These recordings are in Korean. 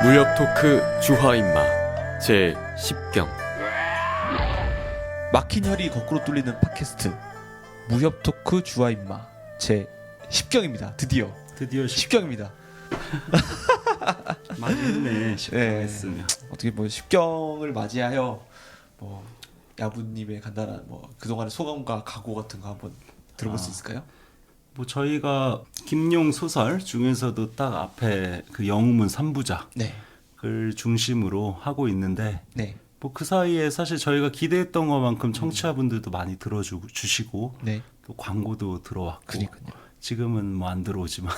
무협 토크 주화인마 제 10경. 막힌 혈이 거꾸로 뚫리는 팟캐스트 무협 토크 주화인마 제 10경입니다. 드디어 10경입니다. 많이 했네. 10경 네. 했으면. 어떻게 뭐 10경을 맞이하여 뭐 야부님의 간단한 뭐 그동안의 소감과 각오 같은 거 한번 들어볼 수 있을까요? 뭐 저희가 김용 소설 중에서도 딱 앞에 그 영웅문 3부작을 네. 중심으로 하고 있는데 네. 뭐 그 사이에 사실 저희가 기대했던 것만큼 청취자분들도 많이 들어주시고 네. 또 광고도 들어왔고 그러니까요. 지금은 뭐 안 들어오지만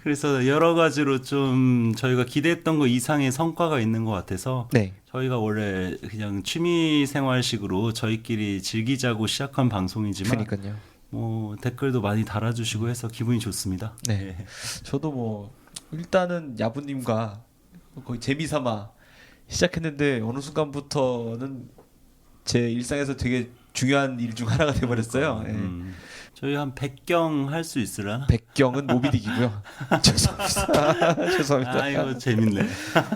그래서 여러 가지로 좀 저희가 기대했던 거 이상의 성과가 있는 것 같아서 네. 저희가 원래 그냥 취미 생활식으로 저희끼리 즐기자고 시작한 방송이지만 그러니까요. 뭐 댓글도 많이 달아주시고 해서 기분이 좋습니다. 네. 저도 뭐 일단은 야부님과 거의 재미삼아 시작했는데 어느 순간부터는 제 일상에서 되게 중요한 일 중 하나가 돼버렸어요. 예. 저희 한 100경 할 수 있으려나? 백경은 모비딕이고요. 죄송합니다. 죄송합니다. 아이고 재밌네.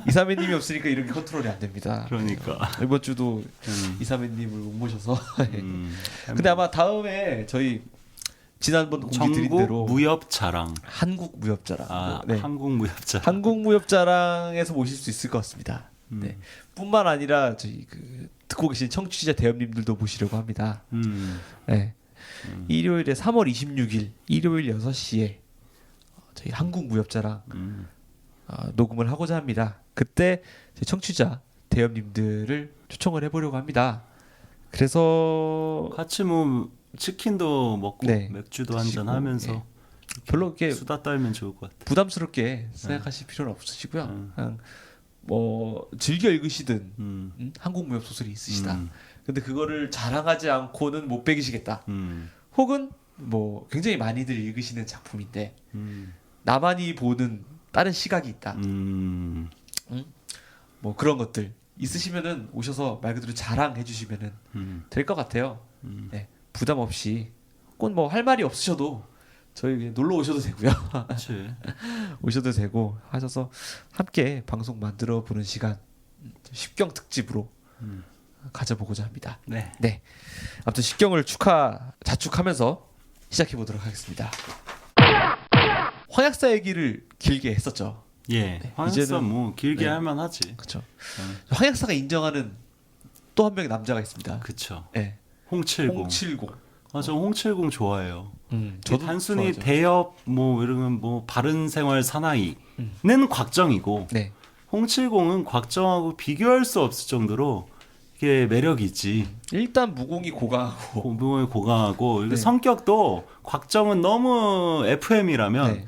이사매님이 없으니까 이런 게 컨트롤이 안 됩니다. 그러니까. 이번 주도 이사매님을 못 모셔서. 음, 근데 아마 다음에 저희 지난번 공지 드린 전국 대로 무협자랑. 한국 무협자랑, 아, 네. 한국 무협자. 한국 무협자랑에서 모실 수 있을 것 같습니다. 네. 뿐만 아니라 저희 그 듣고 계신 청취자 대원님들도 모시려고 합니다. 네. 일요일에 3월 26일 일요일 6시에 저희 한국 무협자랑 녹음을 하고자 합니다. 그때 저희 청취자 대원님들을 초청을 해보려고 합니다. 그래서 같이 뭐 치킨도 먹고 네. 맥주도 한잔 드시고, 하면서 예. 별로 이렇게 수다 떨면 좋을 것 같아. 부담스럽게 생각하실 필요는 없으시고요. 그냥 뭐 즐겨 읽으시든 한국 무협 소설이 있으시다. 근데 그거를 자랑하지 않고는 못 배기시겠다. 혹은 뭐 굉장히 많이들 읽으시는 작품인데 나만이 보는 다른 시각이 있다. 뭐 그런 것들 있으시면은 오셔서 말 그대로 자랑해 주시면은 될 것 같아요. 네, 부담 없이 꼭 뭐 할 말이 없으셔도 저희 그냥 놀러 오셔도 되고요. 그렇지. 오셔도 되고 하셔서 함께 방송 만들어 보는 시간 10경 특집으로 가져보고자 합니다. 네. 네. 아무튼 10경을 자축하면서 시작해 보도록 하겠습니다. 황약사 얘기를 길게 했었죠. 예. 네, 황약사 이제는- 뭐 길게 네. 할 만하지. 그렇죠. 황약사가 인정하는 또 한 명의 남자가 있습니다. 그쵸. 네. 홍칠공. 홍칠공. 아, 저 홍칠공 좋아해요. 저도 단순히 좋아하죠. 대엽 뭐 이런 뭐 바른 생활 사나이는 곽정이고 네. 홍칠공은 곽정하고 비교할 수 없을 정도로 이게 매력이 있지. 일단 무공이 고강하고 공부에 고강하고 네. 성격도 곽정은 너무 FM이라면 네.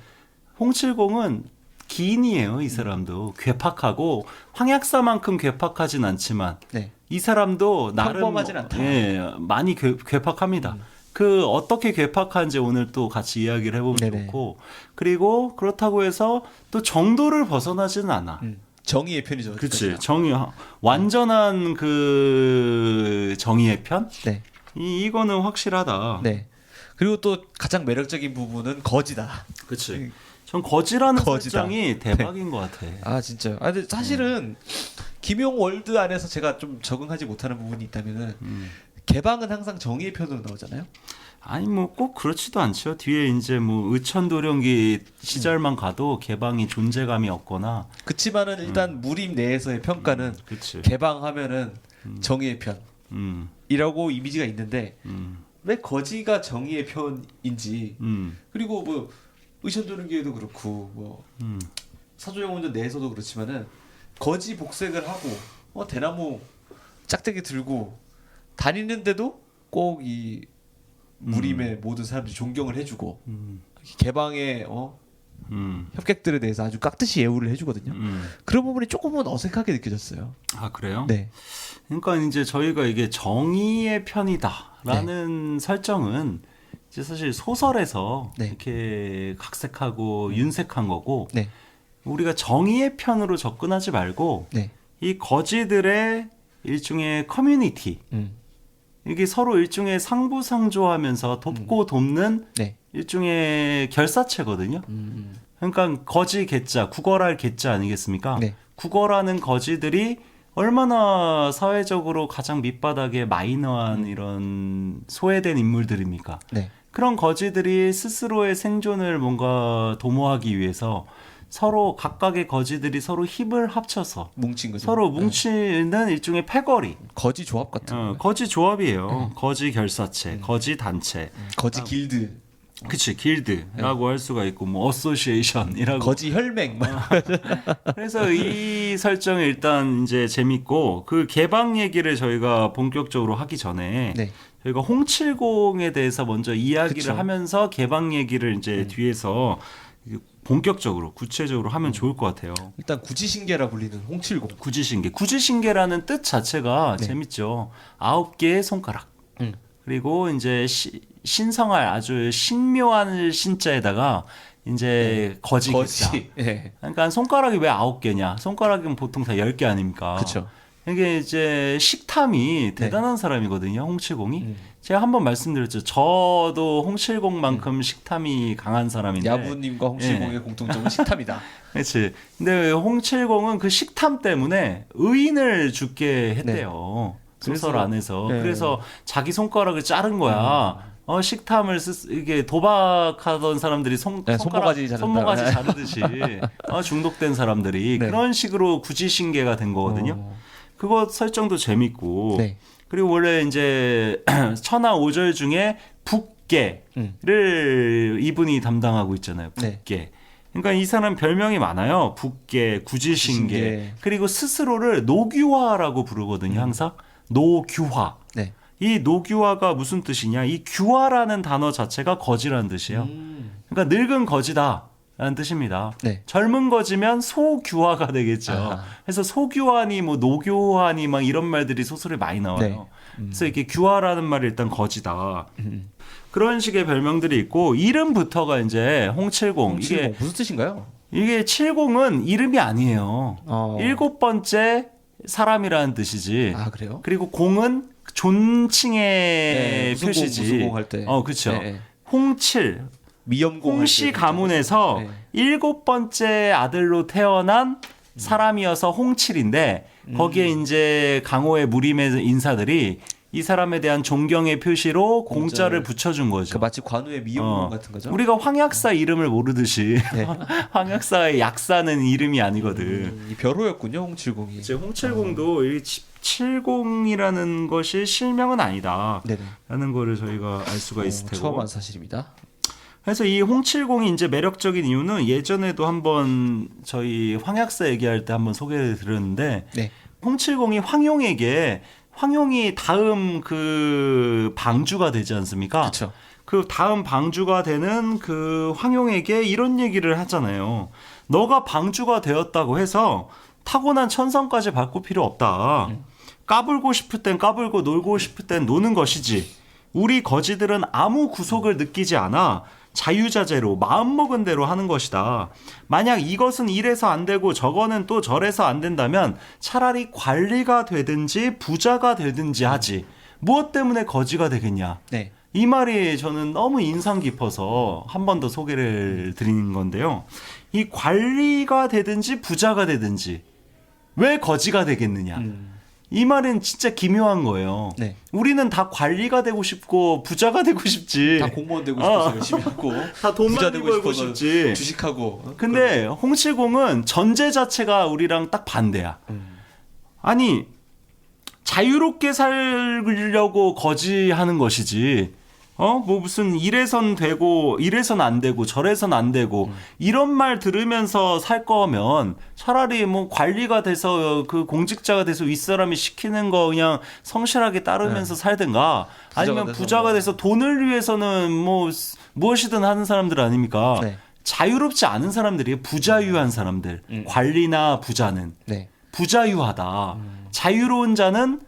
홍칠공은 기인이에요. 이 사람도 괴팍하고 황약사만큼 괴팍하진 않지만 네. 이 사람도 나름 평범하진 않다. 예, 많이 괴팍합니다. 그 어떻게 괴팍한지 오늘 또 같이 이야기를 해보면 네네. 좋고 그리고 그렇다고 해서 또 정도를 벗어나지는 않아. 정의의 편이죠. 그렇지. 정의 완전한 그 정의의 편? 네. 이거는 확실하다. 네. 그리고 또 가장 매력적인 부분은 거지다. 그렇지. 전 거지라는 거지다. 설정이 대박인 것 같아. 아 진짜요. 아 근데 사실은 김용 월드 안에서 제가 좀 적응하지 못하는 부분이 있다면은 개방은 항상 정의의 편으로 나오잖아요. 아니 뭐 꼭 그렇지도 않죠. 뒤에 이제 뭐 의천도령기 시절만 가도 개방이 존재감이 없거나. 그치만은 일단 무림 내에서의 평가는 그렇지. 개방하면은 정의의 편이라고 이미지가 있는데 왜 거지가 정의의 편인지 그리고 뭐 의천도령기에도 그렇고 뭐 사조영혼전 내에서도 그렇지만은 거지 복색을 하고 대나무 짝대기 들고 다니는데도 꼭 이 무림의 모든 사람들이 존경을 해주고 개방의 협객들에 대해서 아주 깍듯이 예우를 해주거든요. 그런 부분이 조금은 어색하게 느껴졌어요. 아 그래요? 네, 그러니까 이제 저희가 이게 정의의 편이다라는 설정은 이제 사실 소설에서 네. 이렇게 각색하고 윤색한 거고 네, 우리가 정의의 편으로 접근하지 말고 네, 이 거지들의 일종의 커뮤니티 이게 서로 일종의 상부상조하면서 돕고 돕는 네, 일종의 결사체거든요. 그러니까 거지 개자, 구걸할 개자 아니겠습니까? 네. 구걸하는 거지들이 얼마나 사회적으로 가장 밑바닥에 마이너한 이런 소외된 인물들입니까? 네. 그런 거지들이 스스로의 생존을 뭔가 도모하기 위해서 서로 각각의 거지들이 서로 힘을 합쳐서 뭉친 거죠. 서로 뭉치는 일종의 패거리, 거지 조합 같은 거. 거지 조합이에요. 거지 결사체, 거지 단체, 거지 길드, 그치 길드라고 할 수가 있고 뭐 어소시에이션이라고. 거지 혈맹. 그래서 이 설정이 일단 이제 재밌고 그 개방 얘기를 저희가 본격적으로 하기 전에 네. 저희가 홍70에 대해서 먼저 이야기를 그쵸. 하면서 개방 얘기를 이제 뒤에서 본격적으로 구체적으로 하면 좋을 것 같아요. 일단 구지신계라 불리는 홍70. 구지신계. 구지신계라는 뜻 자체가 네. 재밌죠. 9개의 손가락. 그리고 이제 신성할 아주 신묘한 신자에다가 이제 거지 겠자. 네. 그러니까 손가락이 왜 9개냐? 손가락은 보통 다 10개 아닙니까? 그렇죠. 이게 이제 식탐이 대단한 사람이거든요. 홍70이. 제가 한번 말씀드렸죠. 저도 홍70만큼 식탐이 강한 사람인데. 야부님과 홍70의 공통점은 식탐이다. 그렇지. 근데 홍70은 그 식탐 때문에 의인을 죽게 했대요. 소설 그래서, 안에서. 네. 그래서 자기 손가락을 자른 거야. 식탐을 이게 도박하던 사람들이 네, 손모가지 자른다. 손모가지 자르듯이 중독된 사람들이 네. 그런 식으로 구지신계가 된 거거든요. 그거 설정도 재밌고. 네. 그리고 원래 이제 천하 5절 중에 북계를 이분이 담당하고 있잖아요. 북계. 그러니까 이 사람 별명이 많아요. 북계, 구지신계. 구지신계. 그리고 스스로를 노규화라고 부르거든요. 항상. 노규화. 네. 이 노규화가 무슨 뜻이냐? 이 규화라는 단어 자체가 거지라는 뜻이에요. 그러니까 늙은 거지다라는 뜻입니다. 네. 젊은 거지면 소규화가 되겠죠. 아하. 그래서 소규화니 뭐 노교화니 막 이런 말들이 소설에 많이 나와요. 그래서 이렇게 규화라는 말이 일단 거지다. 그런 식의 별명들이 있고 이름부터가 이제 홍70. 이게 무슨 뜻인가요? 이게 70은 이름이 아니에요. 일곱 번째 사람이라는 뜻이지. 아 그래요? 그리고 공은 존칭의 무슨 표시지. 무슨 공 할 때. 그렇죠. 네. 홍칠. 미염공 홍씨 가문에서 네. 일곱 번째 아들로 태어난 사람이어서 홍칠인데 거기에 이제 강호의 무림의 인사들이 이 사람에 대한 존경의 표시로 공자를 붙여준 거죠. 그 마치 관우의 미염공 같은 거죠. 우리가 황약사 이름을 모르듯이 네. 황약사의 약사는 이름이 아니거든. 이 별호였군요, 홍70이. 이제 홍70도 이 70이라는 것이 실명은 아니다. 네네. 라는 거를 저희가 알 수가 있을 테고. 처음 한 사실입니다. 그래서 이 홍70이 이제 매력적인 이유는 예전에도 한번 저희 황약사 얘기할 때 한번 소개를 드렸는데 네. 홍70이 황용에게 황용이 다음 그 방주가 되지 않습니까? 그렇죠. 그 다음 방주가 되는 그 황용에게 이런 얘기를 하잖아요. 너가 방주가 되었다고 해서 타고난 천성까지 밟고 필요 없다. 까불고 싶을 땐 까불고 놀고 싶을 땐 노는 것이지. 우리 거지들은 아무 구속을 느끼지 않아 자유자재로 마음먹은 대로 하는 것이다. 만약 이것은 이래서 안 되고 저거는 또 저래서 안 된다면 차라리 관리가 되든지 부자가 되든지 하지. 무엇 때문에 거지가 되겠냐. 네. 이 말이 저는 너무 인상 깊어서 한 번 더 소개를 드리는 건데요. 이 관리가 되든지 부자가 되든지 왜 거지가 되겠느냐. 이 말은 진짜 기묘한 거예요. 네. 우리는 다 관리가 되고 싶고 부자가 되고 싶지. 다 공무원 되고 싶어서 열심히 하고 다 돈 부자 많이 되고 벌고 싶어서 싶지. 주식하고. 근데 홍70은 전제 자체가 우리랑 딱 반대야. 아니 자유롭게 살려고 거지하는 것이지. 뭐 무슨 이래선 되고 이래선 안 되고 저래선 안 되고 이런 말 들으면서 살 거면 차라리 뭐 관리가 돼서 그 공직자가 돼서 윗사람이 시키는 거 그냥 성실하게 따르면서 살든가 아니면 부자가 돼서 돈을 위해서는 뭐 무엇이든 하는 사람들 아닙니까? 네. 자유롭지 않은 사람들이 부자유한 사람들. 관리나 부자는 네. 부자유하다. 자유로운 자는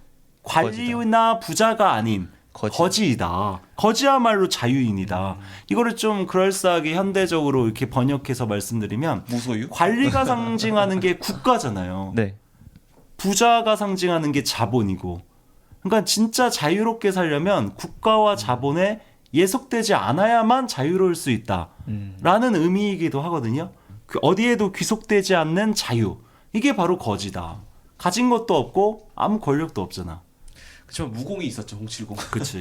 관리나 부자가 아닌 거지이다. 거지야말로 자유인이다. 이거를 좀 그럴싸하게 현대적으로 이렇게 번역해서 말씀드리면 무소유? 관리가 상징하는 게 국가잖아요. 네. 부자가 상징하는 게 자본이고. 그러니까 진짜 자유롭게 살려면 국가와 자본에 예속되지 않아야만 자유로울 수 있다. 라는 의미이기도 하거든요. 어디에도 귀속되지 않는 자유. 이게 바로 거지다. 가진 것도 없고 아무 권력도 없잖아. 그렇지만 무공이 있었죠. 070. 그렇지.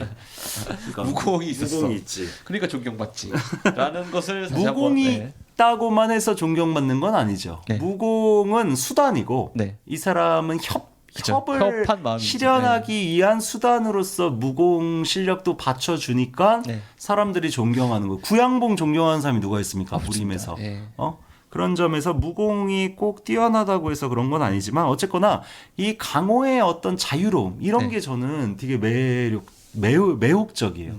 그러니까 무공이 있었어. 무공이 있지. 그러니까 존경받지. 라는 것을 다시 무공이 한번, 네. 있다고만 해서 존경받는 건 아니죠. 네. 무공은 수단이고 네. 이 사람은 그쵸. 협을 협한 마음이지. 실현하기 위한 수단으로서 무공 실력도 받쳐주니까 네. 사람들이 존경하는 거예요. 구양봉 존경하는 사람이 누가 있습니까? 없습니다. 무림에서. 예. 그런 점에서 무공이 꼭 뛰어나다고 해서 그런 건 아니지만 어쨌거나 이 강호의 어떤 자유로움 이런 네. 게 저는 되게 매혹적이에요.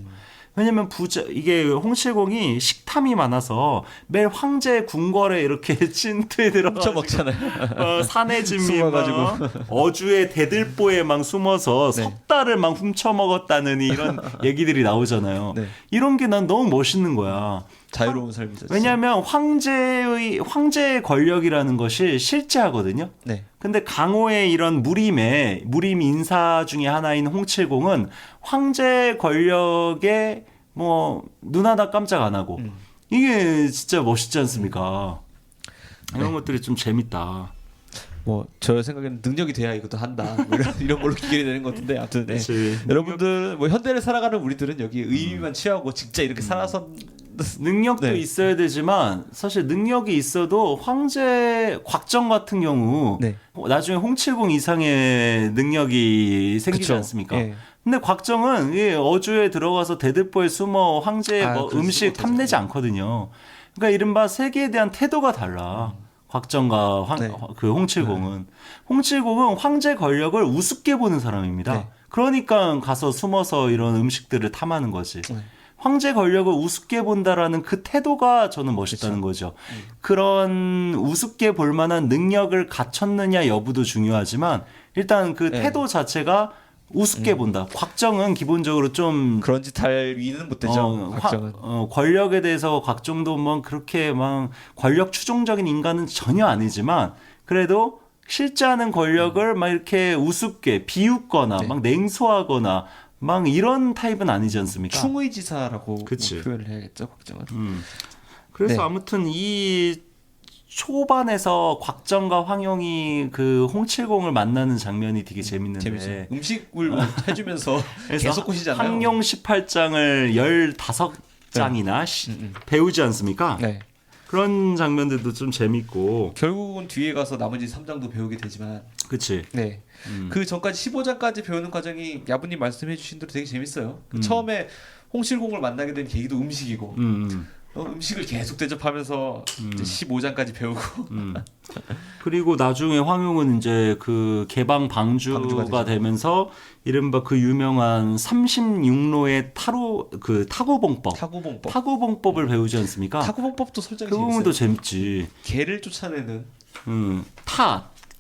왜냐면 이게 홍칠공이 식탐이 많아서 매일 황제 궁궐에 이렇게 침투에 들어가서 먹잖아요. 산의 진미 숨어가지고. 어주의 대들보에 막 숨어서 네. 석달을 막 훔쳐 먹었다는 이런 얘기들이 나오잖아요. 네. 이런 게 난 너무 멋있는 거야. 자유로운 삶이죠. 왜냐하면 황제의 권력이라는 것이 실제하거든요. 네. 근데 강호의 이런 무림 인사 중에 하나인 홍칠공은 황제 권력에 뭐 눈 하나 깜짝 안 하고 이게 진짜 멋있지 않습니까? 이런 네. 것들이 좀 재밌다. 뭐 저 생각에는 능력이 돼야 이것도 한다. 뭐 이런 걸로 기결이 되는 것 같은데 아무튼 네. 그치. 여러분들 뭐 현대를 살아가는 우리들은 여기 의미만 취하고 진짜 이렇게 살아서 능력도 네. 있어야 되지만 사실 능력이 있어도 황제 곽정 같은 경우 네. 나중에 홍칠공 이상의 능력이 생기지 그쵸. 않습니까? 예. 근데 곽정은 이 어주에 들어가서 대들보에 숨어 황제의 뭐 그럴 음식 수가 탐내지 없죠. 않거든요. 그러니까 이른바 세계에 대한 태도가 달라. 곽정과 네. 그 홍칠공은 홍칠공은 황제 권력을 우습게 보는 사람입니다. 네. 그러니까 가서 숨어서 이런 음식들을 탐하는 거지. 네. 황제 권력을 우습게 본다라는 그 태도가 저는 멋있다는 거죠. 그런 우습게 볼 만한 능력을 갖췄느냐 여부도 중요하지만 일단 그 네. 태도 자체가 우습게 본다. 곽정은 기본적으로 좀 그런 짓 할 위는 못 되죠. 곽정은. 권력에 대해서 곽정도 뭐 그렇게 막 권력 추종적인 인간은 전혀 아니지만 그래도 실제하는 권력을 막 이렇게 우습게 비웃거나 네. 막 냉소하거나 막 이런 타입은 아니지 않습니까? 충의지사라고 뭐 그치. 표현을 해야겠죠. 곽정은. 그래서 네. 아무튼 이 초반에서 곽정과 황용이 그 홍칠공을 만나는 장면이 되게 재밌는데 재밌어요. 음식을 뭐 해주면서 그래서 계속 꼬시잖아요. 황용 18장을 15장이나 배우지 않습니까? 네. 그런 장면들도 좀 재밌고 결국은 뒤에 가서 나머지 3장도 배우게 되지만 그치. 네. 그 전까지 15장까지 배우는 과정이 야부님 말씀해 주신 대로 되게 재밌어요. 처음에 홍실공을 만나게 된 계기도 음식이고 음식을 계속 대접하면서 이제 15장까지 배우고 그리고 나중에 황용은 이제 그 개방 방주가 되죠. 되면서 이른바 그 유명한 36로의 타구봉법 타구봉법을 배우지 않습니까? 타구봉법도 설정이 그 재밌어요. 부분도 재밌지. 개를 쫓아내는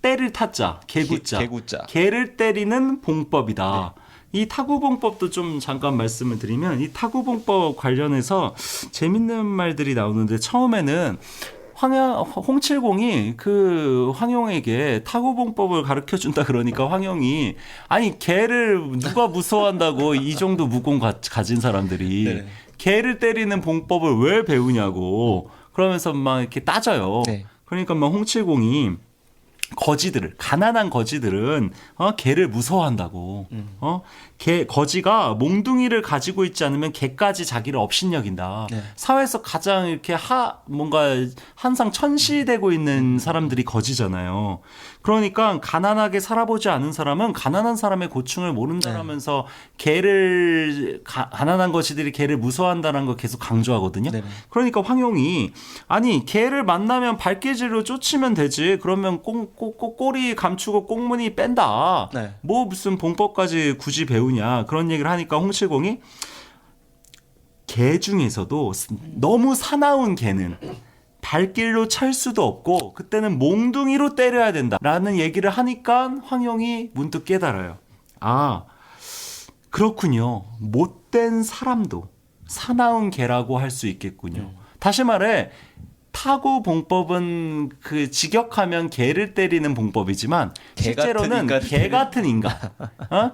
때를 타자, 개구자. 개구자. 개를 때리는 봉법이다. 이 타구봉법도 좀 잠깐 말씀을 드리면 이 타구봉법 관련해서 재밌는 말들이 나오는데 처음에는 홍칠공이 그 황용에게 타구봉법을 가르쳐 준다 그러니까 황용이 아니 개를 누가 무서워한다고 이 정도 무공 가진 사람들이 네. 개를 때리는 봉법을 왜 배우냐고 그러면서 막 이렇게 따져요. 네. 그러니까 막 홍칠공이 가난한 거지들은 개를 무서워한다고. 거지가 몽둥이를 가지고 있지 않으면 개까지 자기를 업신여긴다. 네. 사회에서 가장 이렇게 뭔가 항상 천시되고 있는 사람들이 거지잖아요. 그러니까 가난하게 살아보지 않은 사람은 가난한 사람의 고충을 모른다라면서 가난한 거지들이 개를 무서워한다는 걸 계속 강조하거든요. 네네. 그러니까 황용이 아니 개를 만나면 발개지로 쫓으면 되지. 그러면 꼬리 감추고 꽁무니 뺀다. 네. 뭐 무슨 봉법까지 굳이 배우냐 그런 얘기를 하니까 홍칠공이 개 중에서도 너무 사나운 개는 발길로 찰 수도 없고 그때는 몽둥이로 때려야 된다라는 얘기를 하니까 황용이 문득 깨달아요. 아 그렇군요. 못된 사람도 사나운 개라고 할 수 있겠군요. 다시 말해 타구 봉법은 그 직역하면 개를 때리는 봉법이지만 실제로는 개 같은 인간,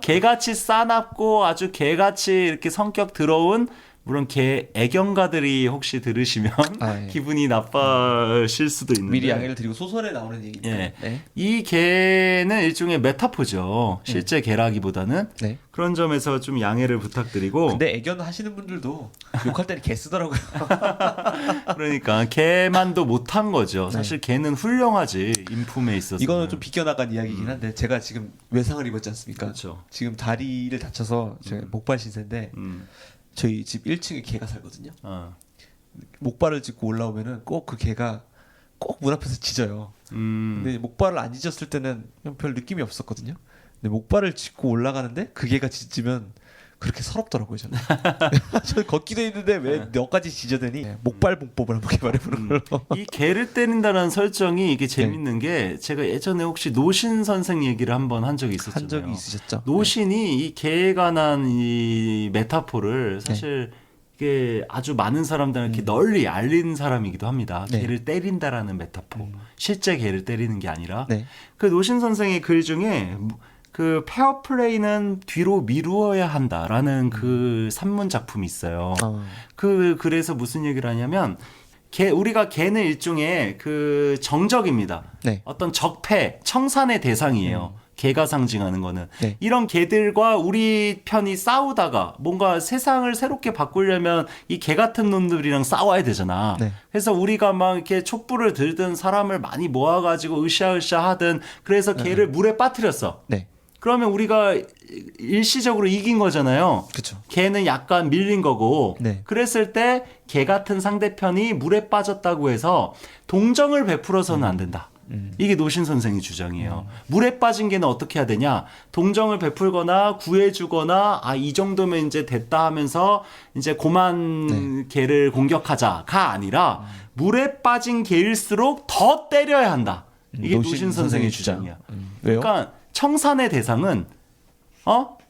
개같이 싸납고 아주 개같이 이렇게 성격 더러운 물론 개 애견가들이 혹시 들으시면 예. 기분이 나빠질 수도 있는데 미리 양해를 드리고 소설에 나오는 얘기니까. 예. 네. 이 개는 일종의 메타포죠. 실제 개라기보다는 네. 그런 점에서 좀 양해를 부탁드리고 근데 애견 하시는 분들도 욕할 때는 개 쓰더라고요. 그러니까 개만도 못한 거죠. 사실 개는 훌륭하지 인품에 있어서. 이거는 좀 비껴나간 이야기이긴 한데 제가 지금 외상을 입었지 않습니까? 그렇죠. 지금 다리를 다쳐서 제가 목발 신세인데 저희 집 1층에 개가 살거든요. 목발을 짚고 올라오면은 꼭 그 개가 꼭 문 앞에서 짖어요. 근데 목발을 안 짖었을 때는 그냥 별 느낌이 없었거든요. 근데 목발을 짚고 올라가는데 그 개가 짖으면 그렇게 서럽더라고요 저는. 저 걷기도 했는데 왜 너까지 짖어대니? 목발 봉법을 한번 개발해보는 걸로. 이 개를 때린다라는 설정이 이게 재밌는 게 제가 예전에 혹시 노신 선생 얘기를 한번 한 적이 있었잖아요. 한 적이 있으셨죠? 노신이 이 개에 관한 이 메타포를 사실 이게 아주 많은 사람들한테 널리 알린 사람이기도 합니다. 네. 개를 때린다라는 메타포. 실제 개를 때리는 게 아니라 네. 그 노신 선생의 글 중에 그 페어플레이는 뒤로 미루어야 한다라는 그 산문 작품이 있어요. 그 글에서 무슨 얘기를 하냐면 우리가 개는 일종의 그 정적입니다. 네. 어떤 적폐, 청산의 대상이에요. 개가 상징하는 거는 네. 이런 개들과 우리 편이 싸우다가 뭔가 세상을 새롭게 바꾸려면 이 개 같은 놈들이랑 싸워야 되잖아. 네. 그래서 우리가 막 이렇게 촛불을 들든 사람을 많이 모아가지고 으쌰으쌰 하든 그래서 개를 물에 빠뜨렸어. 네. 그러면 우리가 일시적으로 이긴 거잖아요. 그렇죠. 개는 약간 밀린 거고. 네. 그랬을 때 개 같은 상대편이 물에 빠졌다고 해서 동정을 베풀어서는 안 된다. 이게 노신 선생의 주장이에요. 물에 빠진 개는 어떻게 해야 되냐? 동정을 베풀거나 구해주거나 이 정도면 이제 됐다 하면서 이제 고만 개를 공격하자가 아니라 물에 빠진 개일수록 더 때려야 한다. 이게 노신 선생의 주장이야. 왜요? 그러니까 청산의 대상은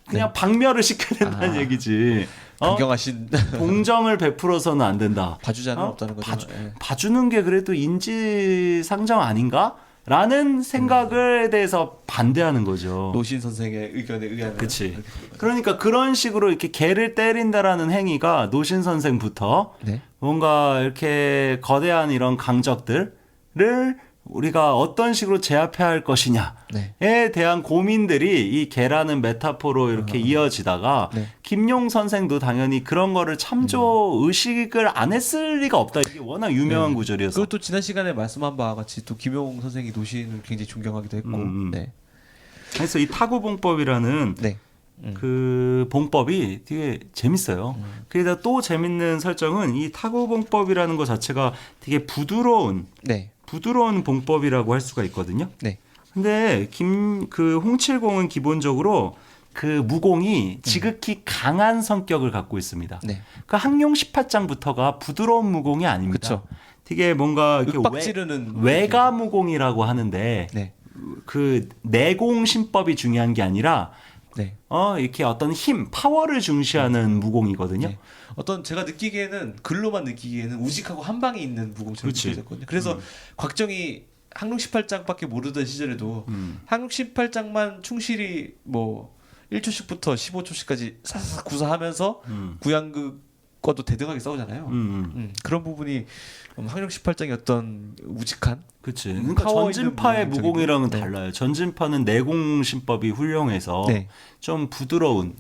그냥 박멸을 시켜야 된다는 얘기지. 강경하신 동정을 베풀어서는 안 된다. 봐주자는 없다는 거죠. 예. 봐주는 게 그래도 인지상정 아닌가? 라는 생각에 대해서 반대하는 거죠. 노신 선생의 의견에 의하면. 그치. 그러니까 그런 식으로 이렇게 개를 때린다라는 행위가 노신 선생부터 네. 뭔가 이렇게 거대한 이런 강적들을 우리가 어떤 식으로 제압해야 할 것이냐에 네. 대한 고민들이 이 개라는 메타포로 이렇게 이어지다가 네. 김용 선생도 당연히 그런 거를 참조 의식을 안 했을 리가 없다. 이게 워낙 유명한 구절이어서. 그것도 지난 시간에 말씀한 바와 같이 또 김용 선생이 노신을 굉장히 존경하기도 했고. 네. 그래서 이 타구봉법이라는 네. 그 봉법이 되게 재밌어요. 그래서 또 재밌는 설정은 이 타구봉법이라는 것 자체가 되게 부드러운 봉법이라고 할 수가 있거든요. 네. 근데 그 홍칠공은 기본적으로 그 무공이 지극히 강한 성격을 갖고 있습니다. 네. 그 항룡 18장부터가 부드러운 무공이 아닙니다. 그쵸. 되게 뭔가 이렇게 윽박지르는 외가 무공이라고 하는데 네. 그 내공 신법이 중요한 게 아니라 네. 이렇게 어떤 힘, 파워를 중시하는 무공이거든요. 네. 어떤 제가 느끼기에는 글로만 느끼기에는 우직하고 한 방에 있는 무공처럼 느껴졌거든요. 그래서 곽정이 항룡 18장밖에 모르던 시절에도 항룡 18장만 충실히 뭐 1초씩부터 15초씩까지 사사삭 구사하면서 구양극과도 대등하게 싸우잖아요. 그런 부분이 항룡 18장의 어떤 우직한 그치. 그러니까 파워 전진파의 있는 무공이랑은 네. 달라요. 전진파는 내공 신법이 훌륭해서 네. 좀 부드러운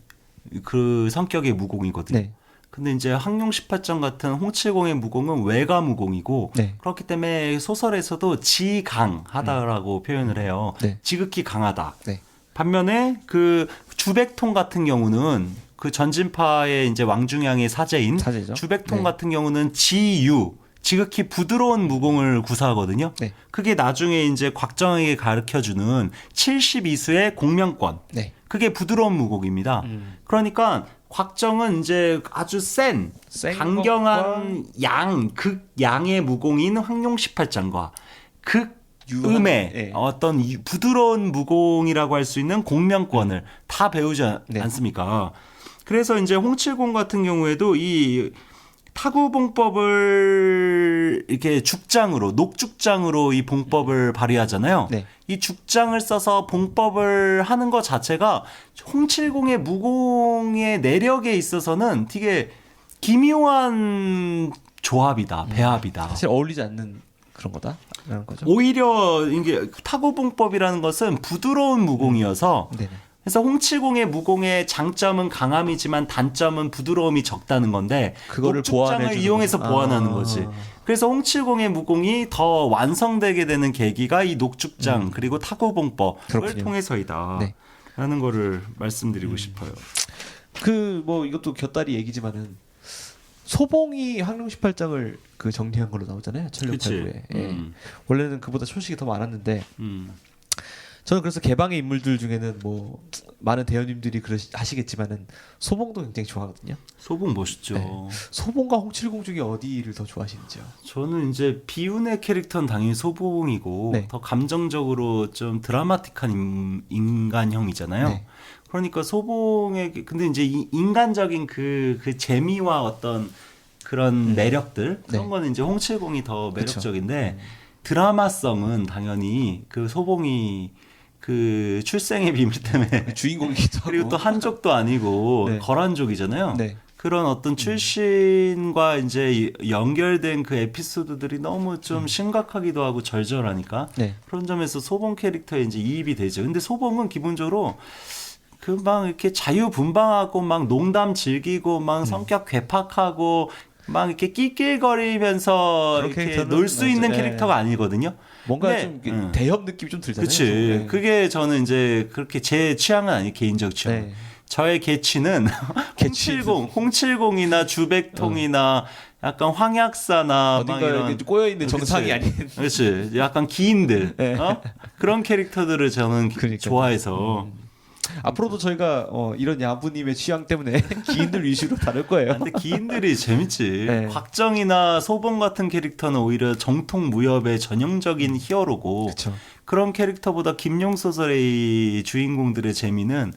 그 성격의 무공이거든요. 네. 근데 이제 항룡 18장 같은 홍칠공의 무공은 외가 무공이고 네. 그렇기 때문에 소설에서도 지강하다라고 표현을 해요. 네. 지극히 강하다. 네. 반면에 그 주백통 같은 경우는 그 전진파의 이제 왕중양의 사제인 사제죠. 주백통 네. 같은 경우는 지극히 부드러운 무공을 구사하거든요. 네. 그게 나중에 이제 곽정에게 가르쳐주는 72수의 공명권. 네. 그게 부드러운 무공입니다. 그러니까 곽정은 이제 아주 센 강경한 극양의 무공인 항룡 18장과 극음의 네. 어떤 부드러운 무공이라고 할 수 있는 공명권을 다 배우지 않습니까? 그래서 이제 홍칠공 같은 경우에도 이 타구봉법을 이렇게 녹죽장으로 이 봉법을 발휘하잖아요. 네. 이 죽장을 써서 봉법을 하는 것 자체가 홍칠공의 무공의 내력에 있어서는 되게 기묘한 조합이다, 배합이다. 사실 어울리지 않는 그런 거다라는 거죠. 오히려 이게 타구봉법이라는 것은 부드러운 무공이어서 네네. 그래서 홍칠공의 무공의 장점은 강함이지만 단점은 부드러움이 적다는 건데 그거를 녹죽장을 보완해주는 이용해서 거죠. 보완하는 거지. 그래서 홍칠공의 무공이 더 완성되게 되는 계기가 이 녹죽장 그리고 타구봉법을 그렇군요. 통해서이다. 네. 라는 거를 말씀드리고 싶어요. 그 뭐 이것도 곁다리 얘기지만은 소봉이 황룡 18장을 그 정리한 걸로 나오잖아요. 천룡 그치. 8부에. 예. 원래는 그보다 소식이 더 많았는데 음. 저는 그래서 개방의 인물들 중에는 뭐 많은 대원님들이 하시겠지만은 소봉도 굉장히 좋아하거든요. 소봉 멋있죠. 네. 소봉과 홍칠공 중에 어디를 더 좋아하시는지요? 저는 이제 비운의 캐릭터는 당연히 소봉이고 네. 더 감정적으로 좀 드라마틱한 인간형이잖아요. 네. 그러니까 소봉에게 근데 이제 인간적인 그 재미와 어떤 그런 매력들 그런 네. 거는 이제 홍칠공이 더 그쵸. 매력적인데 드라마성은 당연히 그 소봉이 그 출생의 비밀 때문에 주인공이기도 하고 그리고 또 한족도 아니고 네. 거란족이잖아요. 네. 그런 어떤 출신과 이제 연결된 그 에피소드들이 너무 좀 심각하기도 하고 절절하니까 네. 그런 점에서 소봉 캐릭터에 이제 이입이 되죠. 근데 소봉은 기본적으로 그 막 이렇게 자유분방하고 막 농담 즐기고 막 성격 괴팍하고 막 이렇게 낄낄거리면서 그런 이렇게 캐릭터는 놀 수 있는 맞죠. 캐릭터가 아니거든요. 뭔가 네. 좀 이렇게 대협 느낌이 좀 들잖아요. 그치. 네. 그게 저는 이제 그렇게 제 취향은 아니 개인적 취향. 네. 저의 개취는 개취. 홍칠공이나 주백통이나 약간 황약사나 막 어딘가 이런 꼬여 있는 정상이 그치. 아닌. 그렇지. 약간 기인들 네. 어? 그런 캐릭터들을 저는 그러니까요. 좋아해서. 앞으로도 저희가 이런 야부님의 취향 때문에 기인들 위주로 다룰 거예요. 근데 기인들이 재밌지. 네. 곽정이나 소봉 같은 캐릭터는 오히려 정통 무협의 전형적인 히어로고 그렇죠. 그런 캐릭터보다 김용 소설의 주인공들의 재미는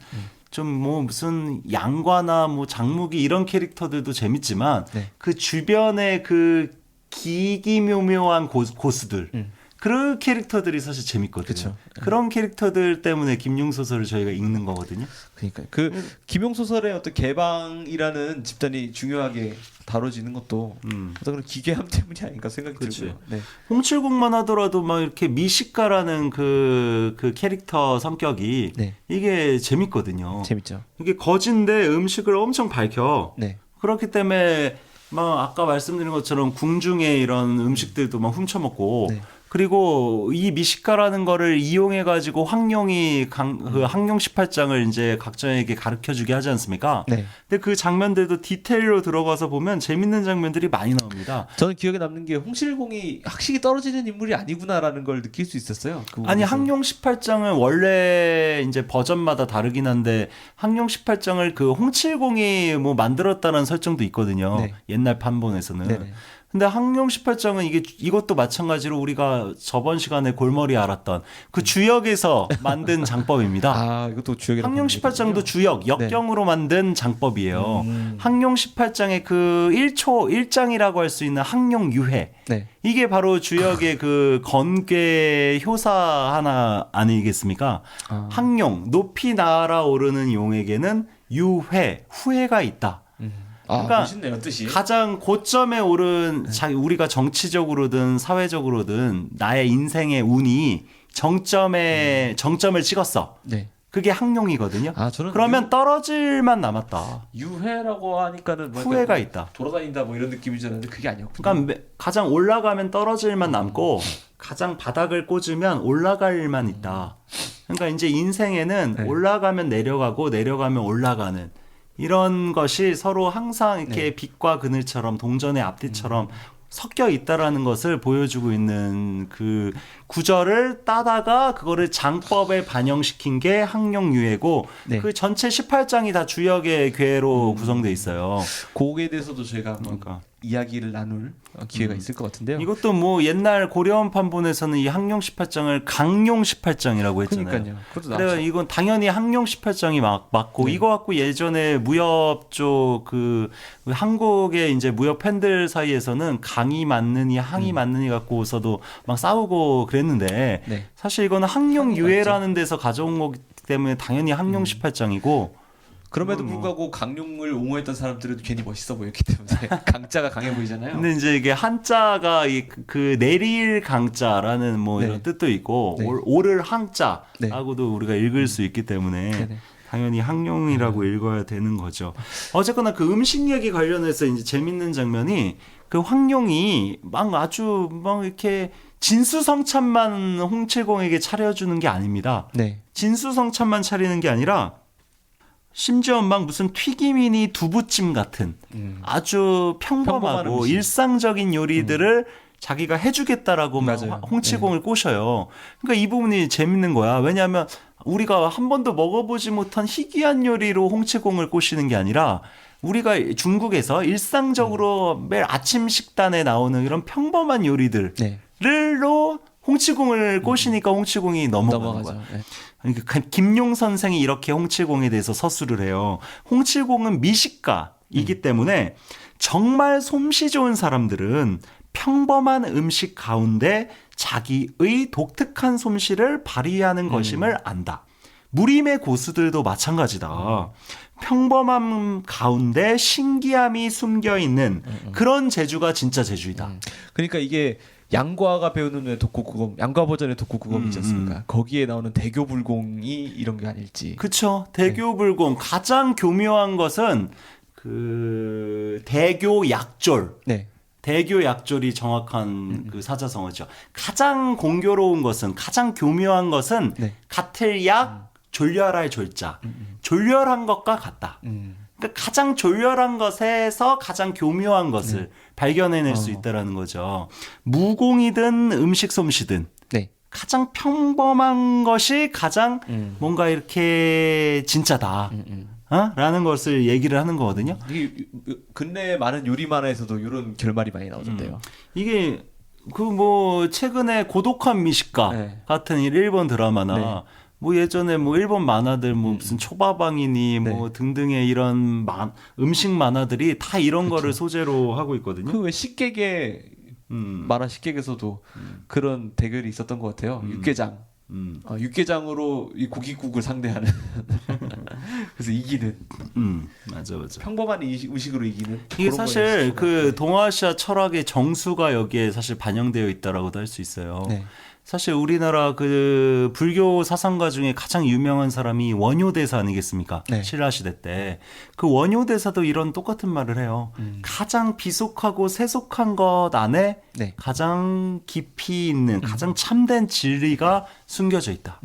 좀 뭐 무슨 양과나 뭐 장무기 이런 캐릭터들도 재밌지만 네. 그 주변의 그 기기묘묘한 고수들 그런 캐릭터들이 사실 재밌거든요. 그쵸. 그런 캐릭터들 때문에 김용 소설을 저희가 읽는 거거든요. 그러니까 그 김용 소설의 어떤 개방이라는 집단이 중요하게 다뤄지는 것도 어떤 그런 기괴함 때문이 아닌가 생각이 그치. 들고요. 네. 홍칠공만 하더라도 막 이렇게 미식가라는 그 캐릭터 성격이 네. 이게 재밌거든요. 재밌죠. 이게 거진데 음식을 엄청 밝혀. 네. 그렇기 때문에 막 아까 말씀드린 것처럼 궁중에 이런 음식들도 막 훔쳐먹고 네. 그리고 이 미식가라는 거를 이용해 가지고 황룡이 그 황룡 18장을 이제 각자에게 가르쳐 주게 하지 않습니까? 네. 근데 그 장면들도 디테일로 들어가서 보면 재밌는 장면들이 많이 나옵니다. 저는 기억에 남는 게 홍실공이 학식이 떨어지는 인물이 아니구나라는 걸 느낄 수 있었어요. 그 아니 부분에서. 황룡 18장은 원래 이제 버전마다 다르긴 한데 황룡 18장을 그 홍칠공이 뭐 만들었다는 설정도 있거든요. 네. 옛날 판본에서는. 네네. 근데 황룡 18장은 이것도 마찬가지로 우리가 저번 시간에 골머리 알았던 그 주역에서 만든 장법입니다. 아 이것도 주역이 황룡 18장도 주역, 역경으로 만든 장법이에요. 황룡 18장의 그 1장이라고 할 수 있는 황룡 유해. 네. 이게 바로 주역의 그 건괴 효사 하나 아니겠습니까? 황룡, 높이 날아오르는 용에게는 유회, 후회가 있다. 그러니까 멋있네요 뜻이. 가장 고점에 오른 우리가 정치적으로든 사회적으로든 나의 인생의 운이 정점을 찍었어. 네. 그게 항룡이거든요. 아 저는 그러면 떨어질만 남았다. 유해라고 하니까는 뭐 후회가 약간 있다. 돌아다닌다 뭐 이런 느낌이 줄 알았는데 그게 아니었군요. 그러니까 가장 올라가면 떨어질만 남고 가장 바닥을 꽂으면 올라갈 일만 있다. 그러니까 이제 인생에는 네. 올라가면 내려가고 내려가면 올라가는 이런 것이 서로 항상 이렇게 빛과 그늘처럼 동전의 앞뒤처럼 섞여 있다라는 것을 보여주고 있는 그 구절을 따다가 그거를 장법에 반영시킨 게 항룡유해고 네. 그 전체 18장이 다 주역의 괴로 구성돼 있어요. 그거에 대해서도 저희가 한번 그러니까 이야기를 나눌 기회가 있을 것 같은데요. 이것도 뭐 옛날 고려원 판본에서는 이 항룡 18장을 강룡 18장이라고 했잖아요. 그러니까요. 그것도 그래요. 나왔죠. 이건 당연히 항룡 18장이 맞고 네. 이거 갖고 예전에 무협 쪽 그 한국의 이제 무협 팬들 사이에서는 강이 맞느니 항이 맞느니 갖고서도 막 싸우고 그랬는데 네. 사실 이거는 항룡 유해라는 데서 가져온 거기 때문에 당연히 항룡 18장이고 그럼에도 뭐. 불구하고 강룡을 옹호했던 사람들은 괜히 멋있어 보였기 때문에 강자가 강해 보이잖아요. 근데 이제 이게 한자가 그 내릴 강자라는 뭐 네. 이런 뜻도 있고 네. 오를 항자라고도 우리가 읽을 수 있기 때문에 네네. 당연히 항룡이라고 읽어야 되는 거죠. 어쨌거나 그 음식 얘기 관련해서 이제 재밌는 장면이 그 황룡이 막 아주 막 이렇게 진수성찬만 홍칠공에게 차려주는 게 아닙니다. 네. 진수성찬만 차리는 게 아니라 심지어 막 무슨 튀김이니 두부찜 같은 아주 평범한 평범하고 음식. 일상적인 요리들을 자기가 해주겠다라고 막 맞아요. 홍칠공을 꼬셔요. 그러니까 이 부분이 재밌는 거야. 왜냐하면 우리가 한 번도 먹어보지 못한 희귀한 요리로 홍칠공을 꼬시는 게 아니라 우리가 중국에서 일상적으로 매일 아침 식단에 나오는 이런 평범한 요리들로 네. 홍칠공을 꼬시니까 홍칠공이 넘어가는 거야. 넘어가죠. 네. 그러니까 김용 선생이 이렇게 홍칠공에 대해서 서술을 해요. 홍칠공은 미식가이기 때문에 정말 솜씨 좋은 사람들은 평범한 음식 가운데 자기의 독특한 솜씨를 발휘하는 것임을 안다. 무림의 고수들도 마찬가지다. 평범함 가운데 신기함이 숨겨 있는 그런 재주가 진짜 재주이다. 그러니까 이게 양과가 배우는 왜 독후국어, 양과 버전의 독후국어이지 않습니까? 거기에 나오는 대교불공이 이런 게 아닐지. 그쵸. 대교불공 가장 교묘한 것은 그 대교약졸. 네. 대교약졸이 정확한 그 사자성어죠. 가장 공교로운 것은 가장 교묘한 것은 네. 같을 약 졸렬할 졸자. 졸렬한 것과 같다. 그러니까 가장 졸렬한 것에서 가장 교묘한 것을 발견해낼 수 있다라는 거죠. 무공이든 음식 솜씨든 네. 가장 평범한 것이 가장 뭔가 이렇게 진짜다. 라는 것을 얘기를 하는 거거든요. 이게 근래 많은 요리 만화에서도 이런 결말이 많이 나오던데요. 이게 그 뭐 최근에 고독한 미식가 네. 같은 일본 드라마나 네. 뭐 예전에 뭐 일본 만화들 뭐 무슨 초밥왕이니 네. 뭐 등등의 이런 음식 만화들이 다 이런 거를 소재로 하고 있거든요. 그 왜 식객의 만화 식객에서도 그런 대결이 있었던 것 같아요. 육개장. 육개장으로 이 고깃국을 상대하는 그래서 이기는 맞아. 평범한 의식으로 이기는 이게 그런 사실 거였을 것 그 같아요. 동아시아 철학의 정수가 여기에 사실 반영되어 있다라고도 할 수 있어요. 네. 사실 우리나라 그 불교 사상가 중에 가장 유명한 사람이 원효대사 아니겠습니까? 네. 신라시대 때. 그 원효대사도 이런 똑같은 말을 해요. 가장 비속하고 세속한 것 안에 네. 가장 깊이 있는 가장 참된 진리가 숨겨져 있다.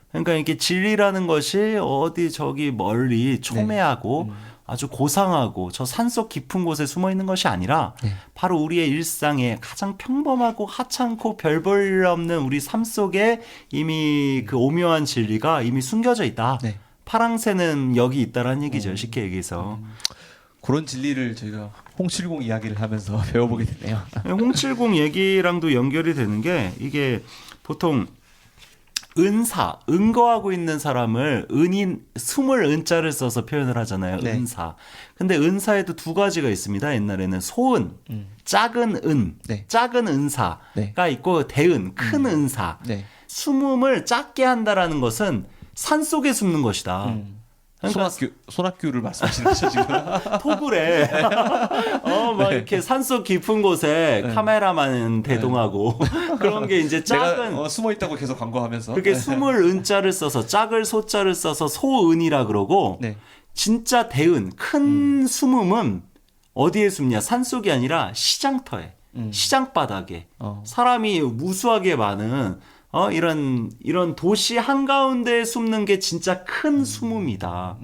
그러니까 이게 진리라는 것이 어디 저기 멀리 초매하고 아주 고상하고 저 산속 깊은 곳에 숨어 있는 것이 아니라 바로 우리의 일상에 가장 평범하고 하찮고 별 볼 없는 우리 삶 속에 이미 그 오묘한 진리가 이미 숨겨져 있다. 네. 파랑새는 여기 있다라는 얘기죠. 쉽게 얘기해서. 그런 진리를 저희가 홍칠공 이야기를 하면서 배워보게 됐네요. 홍칠공 얘기랑도 연결이 되는 게 이게 보통 은사, 은거하고 있는 사람을 은인, 숨을 은자를 써서 표현을 하잖아요. 네. 은사. 근데 은사에도 두 가지가 있습니다. 옛날에는 소은, 작은 은, 네. 작은 은사가 네. 있고 대은, 큰 은사. 네. 숨음을 작게 한다라는 것은 산 속에 숨는 것이다. 그러니까 손학규를 말씀하시는 거죠 지금? 토굴에 막 이렇게 산속 깊은 곳에 카메라만 대동하고 그런 게 이제 작은 내가 숨어 있다고 계속 광고하면서 그게 숨을 은자를 써서 짝을 소자를 써서 소은이라 그러고 네. 진짜 대은 큰 숨음은 어디에 숨냐 산속이 아니라 시장터에 시장 바닥에 사람이 무수하게 많은 이런 도시 한가운데에 숨는 게 진짜 큰 숨음이다.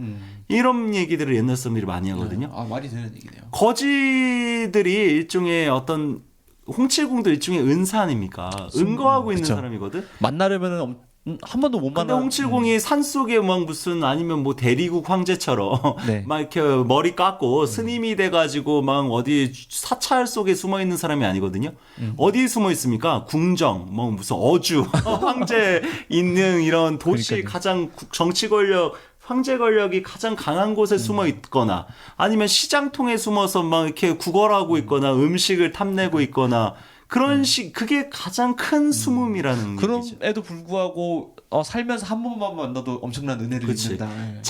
이런 얘기들을 옛날 사람들이 많이 하거든요. 아 말이 되는 얘기네요. 거지들이 일종의 어떤 홍칠공도 일종의 은사 아닙니까? 은거하고 있는 그쵸. 사람이거든. 만나려면은 한 번도 못 근데 만나. 홍칠공이 산속에 막 무슨 아니면 뭐 대리국 황제처럼 네. 막 이렇게 머리 깎고 스님이 돼가지고 막 어디 사찰 속에 숨어 있는 사람이 아니거든요. 어디에 숨어 있습니까? 궁정, 뭐 무슨 어주, 황제 있는 이런 도시 그러니까요. 가장 정치 권력 황제 권력이 가장 강한 곳에 숨어 있거나 아니면 시장통에 숨어서 막 이렇게 구걸하고 있거나 음식을 탐내고 있거나 그게 가장 큰 숨음이라는 얘기죠. 그럼에도 불구하고 살면서 한 번만 만나도 엄청난 은혜를 그치. 입는다. 예.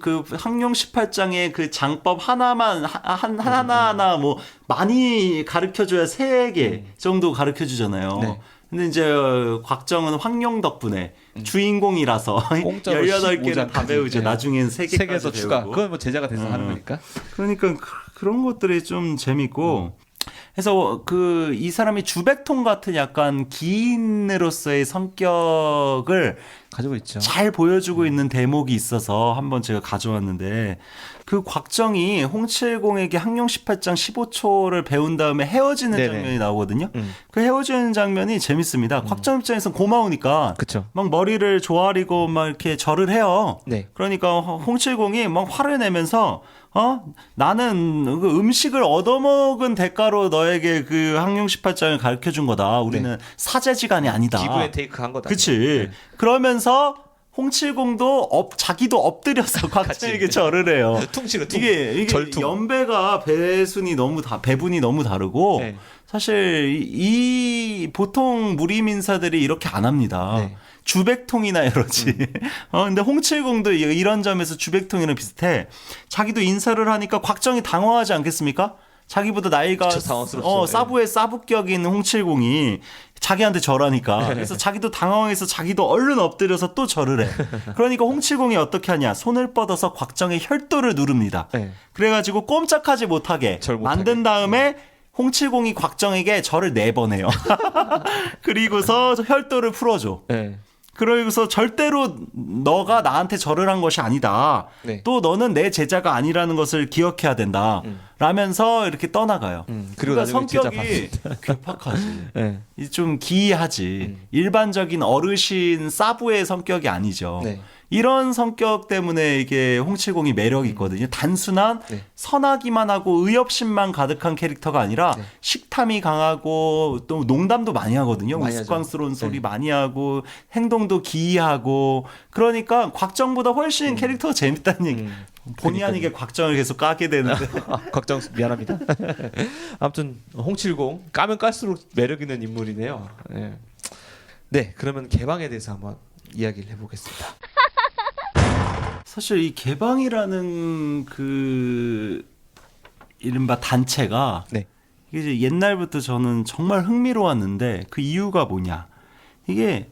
그 항용 18장의 그 장법 하나만 하나하나 뭐 많이 가르쳐줘야 3개 정도 가르쳐주잖아요. 네. 근데 이제 곽정은 황룡 덕분에 주인공이라서 공짜로 18개를 다 15장까지. 배우죠. 네. 나중엔 3개까지 3개 더 추가. 배우고. 그건 뭐 제자가 돼서 하는 거니까. 그러니까 그런 것들이 좀 재밌고 그래서 이 사람이 주백통 같은 약간 기인으로서의 성격을 가지고 있죠. 잘 보여주고 있는 대목이 있어서 한번 제가 가져왔는데 그 곽정이 홍칠공에게 항룡 18장 15초를 배운 다음에 헤어지는 네네. 장면이 나오거든요. 그 헤어지는 장면이 재밌습니다. 곽정 입장에서는 고마우니까 그쵸. 막 머리를 조아리고 막 이렇게 절을 해요. 네. 그러니까 홍칠공이 막 화를 내면서 나는 그 음식을 얻어먹은 대가로 너에게 그 항룡 18장을 가르쳐 준 거다. 우리는 사제지간이 아니다. 기브 앤 테이크 한 거다. 그치. 네. 그러면서 홍칠공도 자기도 엎드려서 곽정에게 절을 해요. 퉁치는 퉁. 이게 절퉁. 연배가 배분이 너무 다르고 네. 사실 이 보통 무림 인사들이 이렇게 안 합니다. 네. 주백통이나 이러지. 근데 홍칠공도 이런 점에서 주백통이랑 비슷해. 자기도 인사를 하니까 곽정이 당황하지 않겠습니까? 자기보다 나이가 그쵸, 당황스럽죠. 사부의 사부격인 홍칠공이 자기한테 절하니까. 그래서 자기도 당황해서 자기도 얼른 엎드려서 또 절을 해. 그러니까 홍칠공이 어떻게 하냐? 손을 뻗어서 곽정의 혈도를 누릅니다. 네. 그래가지고 꼼짝하지 못하게 절 못하게. 만든 다음에 홍칠공이 곽정에게 절을 4번 해요. 그리고서 혈도를 풀어줘. 네. 그러고서 절대로 너가 나한테 절을 한 것이 아니다. 네. 또 너는 내 제자가 아니라는 것을 기억해야 된다. 라면서 이렇게 떠나가요. 그리고 그러니까 나중에 제자 성격이 괴팍하지. 네. 좀 기이하지. 일반적인 어르신 사부의 성격이 아니죠. 네. 이런 성격 때문에 이게 홍칠공이 매력이 있거든요. 단순한 네. 선하기만 하고 의협심만 가득한 캐릭터가 아니라 네. 식탐이 강하고 또 농담도 많이 하거든요. 많이 하죠. 우스꽝스러운 소리 네. 많이 하고 행동도 기이하고 그러니까 곽정보다 훨씬 캐릭터가 재밌다는 얘기. 본의 아니게 곽정을 계속 까게 되는데 걱정 미안합니다. 아무튼 홍칠공 까면 깔수록 매력 있는 인물이네요. 네. 네, 그러면 개방에 대해서 한번 이야기를 해보겠습니다. 사실 이 개방이라는 그 이른바 단체가 네. 이게 이제 옛날부터 저는 정말 흥미로웠는데 그 이유가 뭐냐? 이게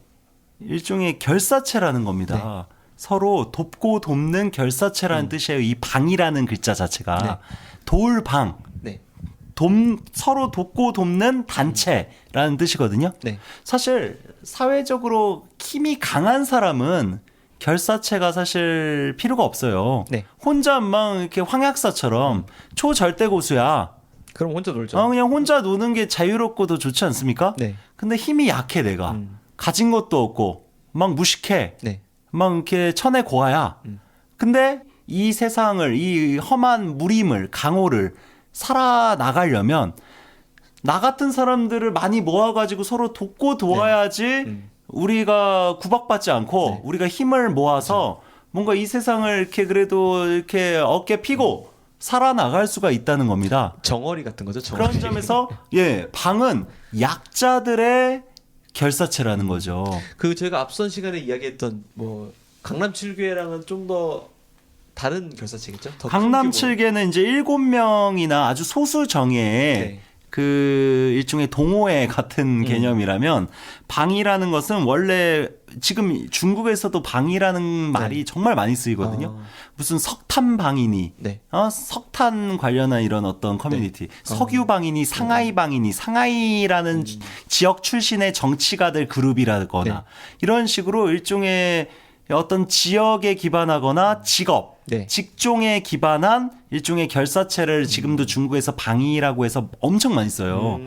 일종의 결사체라는 겁니다. 서로 돕고 돕는 결사체라는 뜻이에요. 이 방이라는 글자 자체가 네. 돌방, 네. 서로 돕고 돕는 단체라는 뜻이거든요. 네. 사실 사회적으로 힘이 강한 사람은 결사체가 사실 필요가 없어요. 네. 혼자 막 이렇게 황약사처럼 초절대 고수야. 그럼 혼자 놀죠. 그냥 혼자 노는 게 자유롭고 더 좋지 않습니까? 네. 근데 힘이 약해 내가. 가진 것도 없고 막 무식해. 네. 막 이렇게 천의 고아야. 근데 이 세상을 이 험한 무림을 강호를 살아나가려면 나 같은 사람들을 많이 모아가지고 서로 돕고 도와야지 우리가 구박받지 않고 우리가 힘을 모아서 뭔가 이 세상을 이렇게 그래도 이렇게 어깨 피고 살아나갈 수가 있다는 겁니다. 정어리 같은 거죠. 정어리. 그런 점에서 방은 약자들의 결사체라는 거죠. 그 저희가 앞선 시간에 이야기했던 뭐 강남 7괴랑은 좀 더 다른 결사체겠죠? 더 강남 큰 규모. 7개는 이제 7명이나 아주 소수 정예의 네. 그 일종의 동호회 같은 개념이라면 방이라는 것은 원래 지금 중국에서도 방이라는 말이 정말 많이 쓰이거든요. 무슨 석탄방이니, 네. 석탄 관련한 이런 어떤 커뮤니티, 석유방이니, 상하이방이니, 상하이라는 지역 출신의 정치가들 그룹이라거나 네. 이런 식으로 일종의 어떤 지역에 기반하거나 직업, 네. 직종에 기반한 일종의 결사체를 지금도 중국에서 방이라고 해서 엄청 많이 써요.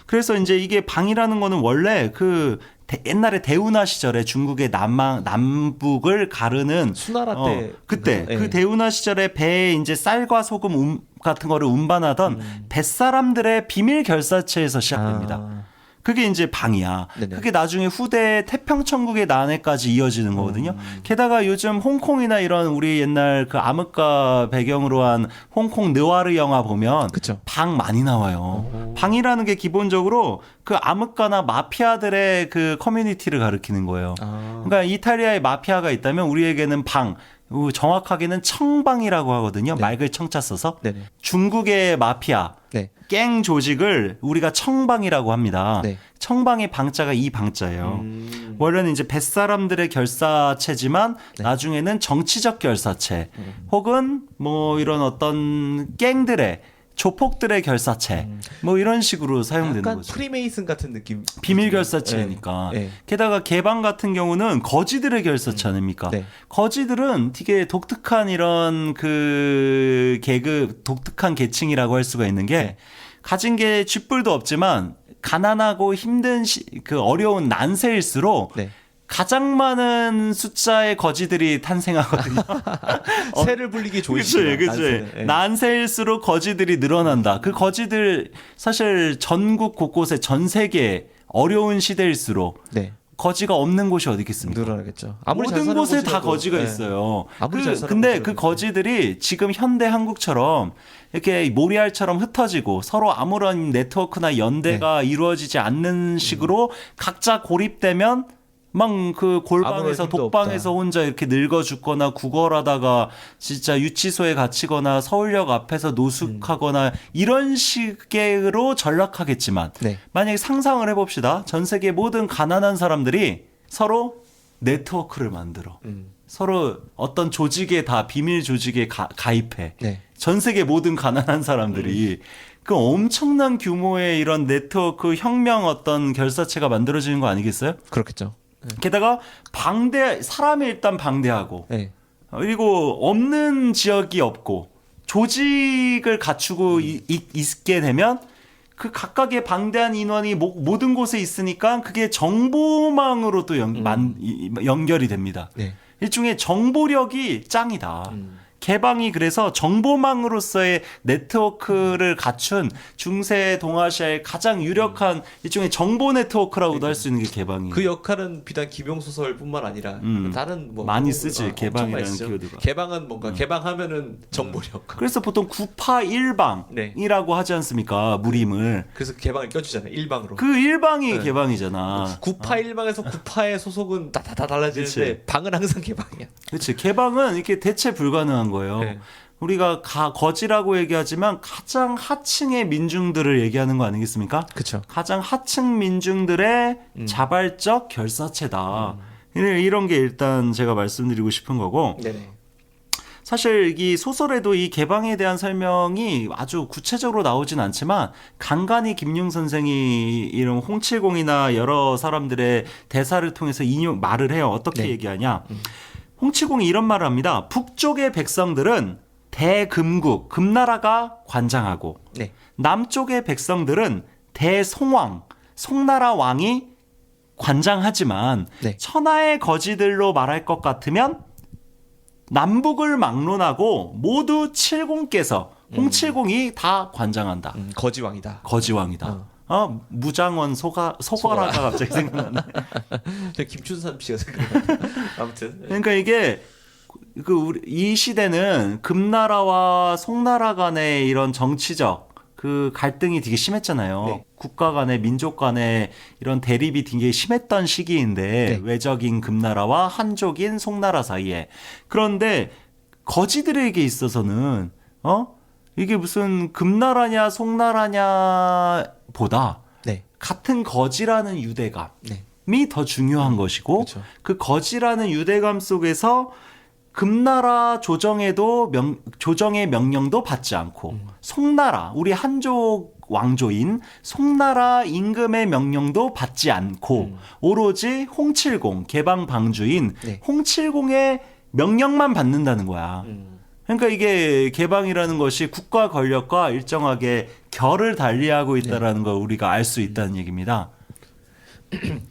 그래서 이제 이게 방이라는 거는 원래 그 옛날에 대운하 시절에 중국의 남북을 가르는 수나라 때 그때 네. 그 대운하 시절에 배에 이제 쌀과 소금 같은 거를 운반하던 뱃사람들의 비밀 결사체에서 시작됩니다. 그게 이제 방이야. 네네. 그게 나중에 후대 태평천국의 난해까지 이어지는 거거든요. 게다가 요즘 홍콩이나 이런 우리 옛날 그 암흑가 배경으로 한 홍콩 느와르 영화 보면 그쵸. 방 많이 나와요. 방이라는 게 기본적으로 그 암흑가나 마피아들의 그 커뮤니티를 가리키는 거예요. 그러니까 이탈리아에 마피아가 있다면 우리에게는 방, 정확하게는 청방이라고 하거든요. 네. 맑을 청자 써서. 네네. 중국의 마피아, 네. 갱 조직을 우리가 청방이라고 합니다. 네. 청방의 방자가 이 방자예요. 원래는 이제 뱃사람들의 결사체지만 네. 나중에는 정치적 결사체 혹은 뭐 이런 어떤 갱들의 조폭들의 결사체 뭐 이런 식으로 사용되는 약간 거죠. 프리메이슨 같은 느낌. 비밀 결사체니까. 네. 게다가 개방 같은 경우는 거지들의 결사체 아닙니까? 네. 거지들은 되게 독특한 이런 그 계급, 독특한 계층이라고 할 수가 있는 게 네. 가진 게 쥐뿔도 없지만 가난하고 힘든 그 어려운 난세일수록 네. 가장 많은 숫자의 거지들이 탄생하거든요. 새를 불리기 좋으시죠. 그치. 난세일수록 거지들이 늘어난다. 그 거지들 사실 전국 곳곳에 전 세계 어려운 시대일수록 네. 거지가 없는 곳이 어디 있겠습니까? 늘어나겠죠. 아무리 잘 모든 사는 곳에 다 곳이라도, 거지가 네. 있어요. 아무리 잘 사는 근데 곳이라도. 그 거지들이 지금 현대 한국처럼 이렇게 모리알처럼 흩어지고 서로 아무런 네트워크나 연대가 이루어지지 않는 식으로 각자 고립되면 막 그 골방에서 아무런 힘도 독방에서 혼자 이렇게 늙어 죽거나 구걸하다가 진짜 유치소에 갇히거나 서울역 앞에서 노숙하거나 이런 식으로 전락하겠지만 네. 만약에 상상을 해봅시다. 전 세계 모든 가난한 사람들이 서로 네트워크를 만들어 서로 어떤 조직에 다 비밀 조직에 가입해 네. 전 세계 모든 가난한 사람들이 그 엄청난 규모의 이런 네트워크 혁명 어떤 결사체가 만들어지는 거 아니겠어요? 그렇겠죠. 게다가 사람이 일단 방대하고 네. 그리고 없는 지역이 없고 조직을 갖추고 있게 되면 그 각각의 방대한 인원이 모든 곳에 있으니까 그게 정보망으로 또 연결이 됩니다. 네. 일종의 정보력이 짱이다. 개방이 그래서 정보망으로서의 네트워크를 갖춘 중세 동아시아의 가장 유력한 일종의 정보 네트워크라고도 할 수 있는 게 개방이에요. 그 역할은 비단 기병 소설뿐만 아니라 다른 뭐 많이 쓰지, 엄청 개방이라는 많이 쓰죠. 키워드가. 개방은 뭔가 개방하면은 정보력. 그래서 보통 구파일방이라고 네. 하지 않습니까? 무림을. 그래서 개방을 껴주잖아요. 일방으로. 그 일방이 네. 개방이잖아. 구파 일방에서 구파의 소속은 다 달라지는데 그치. 방은 항상 개방이야. 그렇지. 개방은 이렇게 대체 불가능한 거예요. 네. 우리가 거지라고 얘기하지만 가장 하층의 민중들을 얘기하는 거 아니겠습니까? 그렇죠. 가장 하층 민중들의 자발적 결사체다. 이런 게 일단 제가 말씀드리고 싶은 거고 네네. 사실 이 소설에도 이 개방에 대한 설명이 아주 구체적으로 나오진 않지만 간간히 김용 선생이 이런 홍칠공이나 여러 사람들의 대사를 통해서 말을 해요. 어떻게 네. 얘기하냐. 홍칠공이 이런 말을 합니다. 북쪽의 백성들은 대금국, 금나라가 관장하고 네. 남쪽의 백성들은 대송왕, 송나라 왕이 관장하지만 네. 천하의 거지들로 말할 것 같으면 남북을 막론하고 모두 칠공께서 홍칠공이 다 관장한다. 거지왕이다. 거지왕이다. 무장원 소가라가 갑자기 생각나네. 김춘삼 씨가 생각나. 아무튼. 그러니까 이게 이 시대는 금나라와 송나라 간의 이런 정치적 그 갈등이 되게 심했잖아요. 네. 국가 간의 민족 간의 이런 대립이 되게 심했던 시기인데 네. 외적인 금나라와 한족인 송나라 사이에. 그런데 거지들에게 있어서는 이게 무슨 금나라냐 송나라냐 보다 네. 같은 거지라는 유대감이 네. 더 중요한 것이고 그렇죠. 그 거지라는 유대감 속에서 금나라 조정의 명령도 받지 않고 송나라 우리 한족 왕조인 송나라 임금의 명령도 받지 않고 오로지 홍칠공 개방 방주인 네. 홍칠공의 명령만 받는다는 거야. 그러니까 이게 개방이라는 것이 국가 권력과 일정하게 결을 달리하고 있다라는 걸 우리가 알 수 있다는 얘기입니다.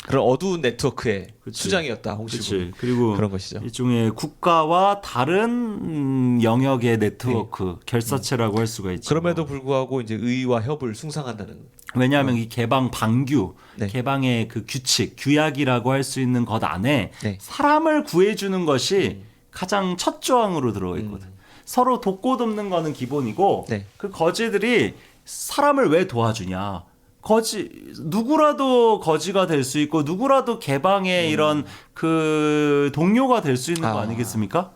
그런 어두운 네트워크의 그치. 수장이었다 홍실군. 그치. 그리고 그런 것이죠. 일종의 국가와 다른 영역의 네트워크 결사체라고 할 수가 있죠. 그럼에도 불구하고 이제 의와 협을 숭상한다는. 왜냐하면 이 개방 방규, 네. 개방의 그 규칙, 규약이라고 할 수 있는 것 안에 네. 사람을 구해주는 것이 가장 첫 조항으로 들어가 있거든. 서로 돕고 돕는 거는 기본이고 네. 그 거지들이 사람을 왜 도와주냐? 누구라도 거지가 될 수 있고 누구라도 개방의 이런 그 동료가 될 수 있는 거 아니겠습니까?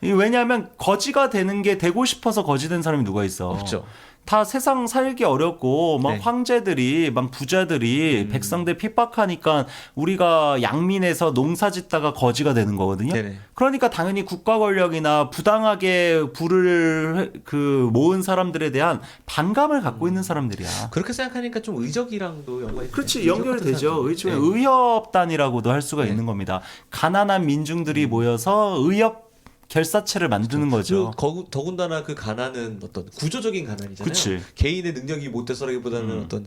왜냐하면 거지가 되는 게 되고 싶어서 거지 된 사람이 누가 있어? 없죠. 다 세상 살기 어렵고 막 네. 황제들이 막 부자들이 백성들 핍박하니까 우리가 양민에서 농사 짓다가 거지가 되는 거거든요. 네네. 그러니까 당연히 국가 권력이나 부당하게 부를 그 모은 사람들에 대한 반감을 갖고 있는 사람들이야. 그렇게 생각하니까 좀 의적이랑도 연관이. 그렇지 되네요. 연결되죠. 의적 같은 일종의 사람들. 의협단이라고도 할 수가 네. 있는 겁니다. 가난한 민중들이 모여서 의협 결사체를 만드는 거죠. 그리고 더군다나 그 가난은 어떤 구조적인 가난이잖아요. 그치. 개인의 능력이 못 돼서라기보다는 어떤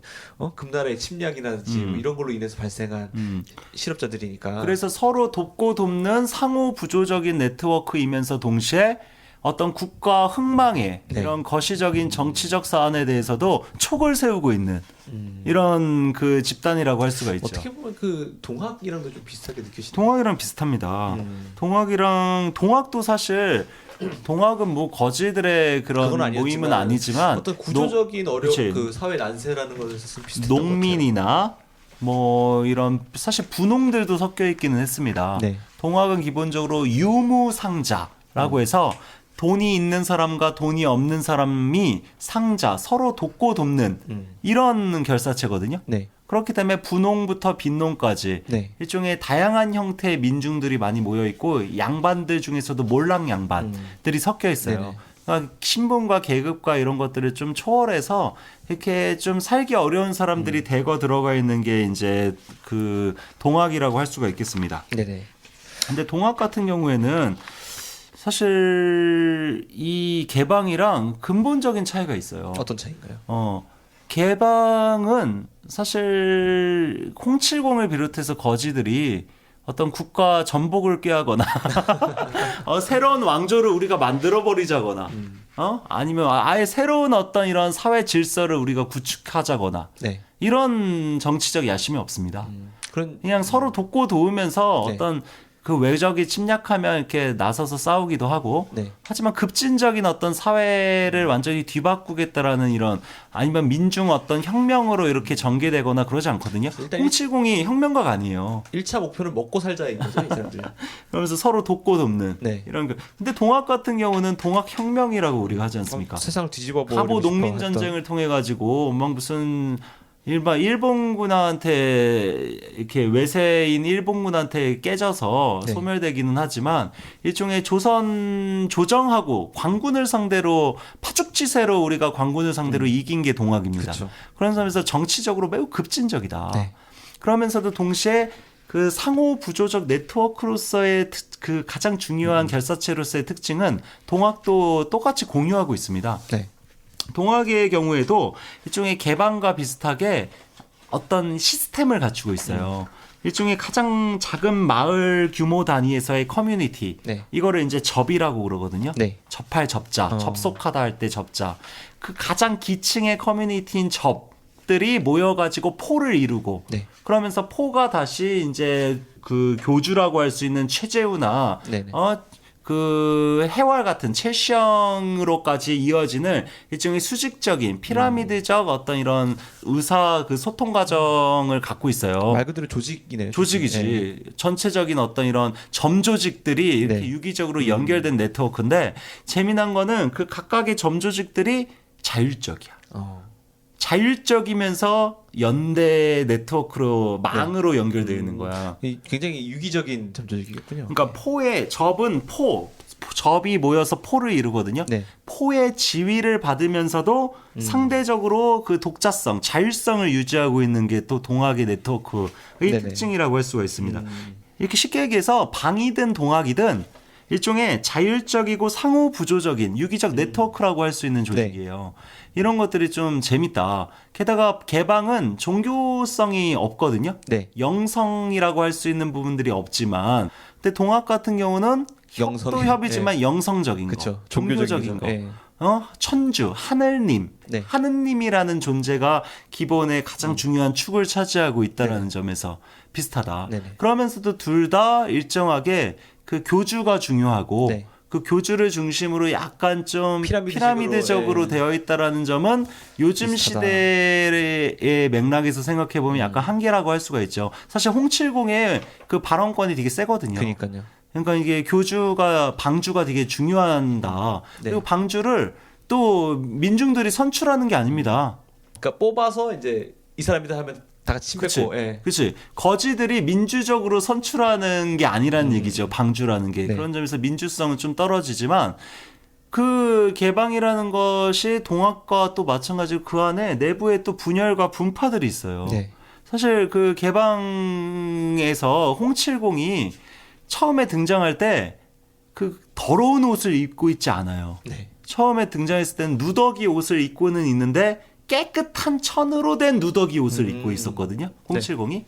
금나라의 침략이라든지 뭐 이런 걸로 인해서 발생한 실업자들이니까. 그래서 서로 돕고 돕는 상호 부조적인 네트워크이면서 동시에 어떤 국가 흥망에 네. 이런 거시적인 정치적 사안에 대해서도 촉을 세우고 있는 이런 그 집단이라고 할 수가 있죠. 어떻게 보면 그 동학이랑도 좀 비슷하게 느껴지죠. 동학이랑 비슷합니다. 동학도 사실 동학은 뭐 거지들의 그런 그건 아니었지만 모임은 아니지만 어떤 구조적인 그치. 그 사회 난세라는 것에서 비슷했던 것 같아요. 농민이나 뭐 이런 사실 분홍들도 섞여 있기는 했습니다. 네. 동학은 기본적으로 유무상자라고 해서 돈이 있는 사람과 돈이 없는 사람이 상자 서로 돕고 돕는 이런 결사체거든요. 네. 그렇기 때문에 분홍부터 빈농까지 네. 일종의 다양한 형태의 민중들이 많이 모여 있고 양반들 중에서도 몰락 양반들이 섞여 있어요. 네네. 그러니까 신분과 계급과 이런 것들을 좀 초월해서 이렇게 좀 살기 어려운 사람들이 대거 들어가 있는 게 이제 그 동학이라고 할 수가 있겠습니다. 네네. 근데 동학 같은 경우에는 사실 이 개방이랑 근본적인 차이가 있어요. 어떤 차이인가요? 개방은 사실 070을 비롯해서 거지들이 어떤 국가 전복을 꾀하거나 새로운 왕조를 우리가 만들어 버리자거나 아니면 아예 새로운 어떤 이런 사회 질서를 우리가 구축하자거나 네. 이런 정치적 야심이 없습니다. 그런 그냥 서로 돕고 도우면서 네. 어떤 그 외적이 침략하면 이렇게 나서서 싸우기도 하고 네. 하지만 급진적인 어떤 사회를 완전히 뒤바꾸겠다라는 이런 아니면 민중 어떤 혁명으로 이렇게 전개되거나 그러지 않거든요. 일단 070이 혁명가가 아니에요. 1차 목표는 먹고 살자인 거죠, 이 사람들. 그러면서 서로 돕고 돕는 네. 이런 거. 근데 동학 같은 경우는 동학 혁명이라고 우리가 하지 않습니까? 세상을 뒤집어 버리고 하보 싶어 농민 했던. 전쟁을 통해 가지고 막 무슨 일본군한테 이렇게 외세인 일본군한테 깨져서 네. 소멸되기는 하지만 일종의 조선 조정하고 관군을 상대로 파죽지세로 우리가 관군을 상대로 이긴 게 동학입니다. 그쵸. 그런 점에서 정치적으로 매우 급진적이다. 네. 그러면서도 동시에 그 상호 부조적 네트워크로서의 그 가장 중요한 결사체로서의 특징은 동학도 똑같이 공유하고 있습니다. 네. 동학의 경우에도 일종의 개방과 비슷하게 어떤 시스템을 갖추고 있어요. 일종의 가장 작은 마을 규모 단위에서의 커뮤니티. 네. 이거를 이제 접이라고 그러거든요. 네. 접할 접자, 접속하다 할 때 접자. 그 가장 기층의 커뮤니티인 접들이 모여가지고 포를 이루고 네. 그러면서 포가 다시 이제 그 교주라고 할 수 있는 최재우나 네네. 그 해왈 같은 최시영으로까지 이어지는 일종의 수직적인 피라미드적 어떤 이런 의사 그 소통 과정을 갖고 있어요. 말 그대로 조직이네요. 조직이지. 네. 전체적인 어떤 이런 점조직들이 이렇게 네. 유기적으로 연결된 네트워크인데 재미난 거는 그 각각의 점조직들이 자율적이야. 자율적이면서 연대 네트워크로 망으로 연결되어 있는 거야. 굉장히 유기적인 점조직이겠군요. 그러니까 포의 접은 접이 모여서 포를 이루거든요. 네. 포의 지위를 받으면서도 상대적으로 그 독자성, 자율성을 유지하고 있는 게 또 동학의 네트워크의 네네. 특징이라고 할 수가 있습니다. 이렇게 쉽게 얘기해서 방이든 동학이든 일종의 자율적이고 상호 부조적인 유기적 네트워크라고 할 수 있는 조직이에요. 이런 것들이 좀 재밌다. 게다가 개방은 종교성이 없거든요. 네. 영성이라고 할 수 있는 부분들이 없지만, 근데 동학 같은 경우는 영성, 협도 협이지만 영성적인 그쵸. 거, 종교적인 거. 예. 천주, 하늘님, 네. 하느님이라는 존재가 기본의 가장 중요한 축을 차지하고 있다라는 점에서 비슷하다. 네네. 그러면서도 둘 다 일정하게 그 교주가 중요하고 네. 그 교주를 중심으로 약간 좀 피라미드적으로 예. 되어 있다라는 점은 요즘 비슷하다. 시대의 맥락에서 생각해 보면 약간 한계라고 할 수가 있죠. 사실 홍칠공의 그 발언권이 되게 세거든요. 그러니까요. 그러니까 이게 방주가 되게 중요하다. 네. 그리고 방주를 또 민중들이 선출하는 게 아닙니다. 그러니까 뽑아서 이제 이 사람이다 하면 다 같이 침 그치. 뱉고. 예. 그렇지. 거지들이 민주적으로 선출하는 게 아니란 얘기죠. 방주라는 게. 네. 그런 점에서 민주성은 좀 떨어지지만 그 개방이라는 것이 동학과 또 마찬가지로 그 안에 내부에 또 분열과 분파들이 있어요. 네. 사실 그 개방에서 홍칠공이 처음에 등장할 때 그 더러운 옷을 입고 있지 않아요. 네. 처음에 등장했을 때는 누더기 옷을 입고는 있는데 깨끗한 천으로 된 누더기 옷을 입고 있었거든요. 홍칠공이.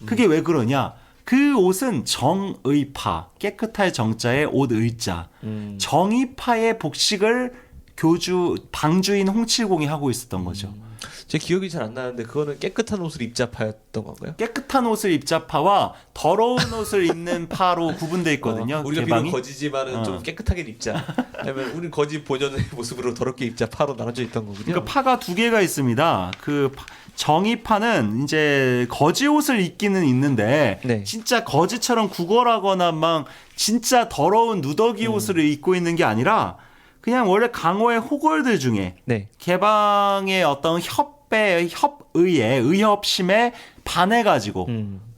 그게 왜 그러냐? 그 옷은 정의파, 깨끗할 정자에 옷 의자. 정의파의 복식을 방주인 홍칠공이 하고 있었던 거죠. 제 기억이 잘 안 나는데 그거는 깨끗한 옷을 입자파였던 건가요? 깨끗한 옷을 입자파와 더러운 옷을 입는 파로 구분돼 있거든요. 우리가 개방이. 비록 거지지만은 좀 깨끗하게 입자. 아니면 우린 거지 본연의 모습으로 더럽게 입자 파로 나눠져 있던 거군요. 그러니까 파가 두 개가 있습니다. 그 정의파는 이제 거지 옷을 입기는 있는데 네. 진짜 거지처럼 구걸하거나 막 진짜 더러운 누더기 옷을 입고 있는 게 아니라 그냥 원래 강호의 호걸들 중에 네. 개방의 어떤 의협심에 반해가지고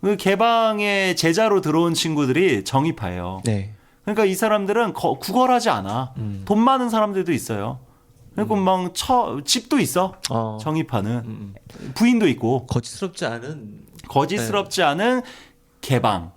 그 개방의 제자로 들어온 친구들이 정의파예요. 네. 그러니까 이 사람들은 구걸하지 않아. 돈 많은 사람들도 있어요. 그리고 막 집도 있어. 정의파는 부인도 있고 거짓스럽지 않은 거짓스럽지 않은 개방.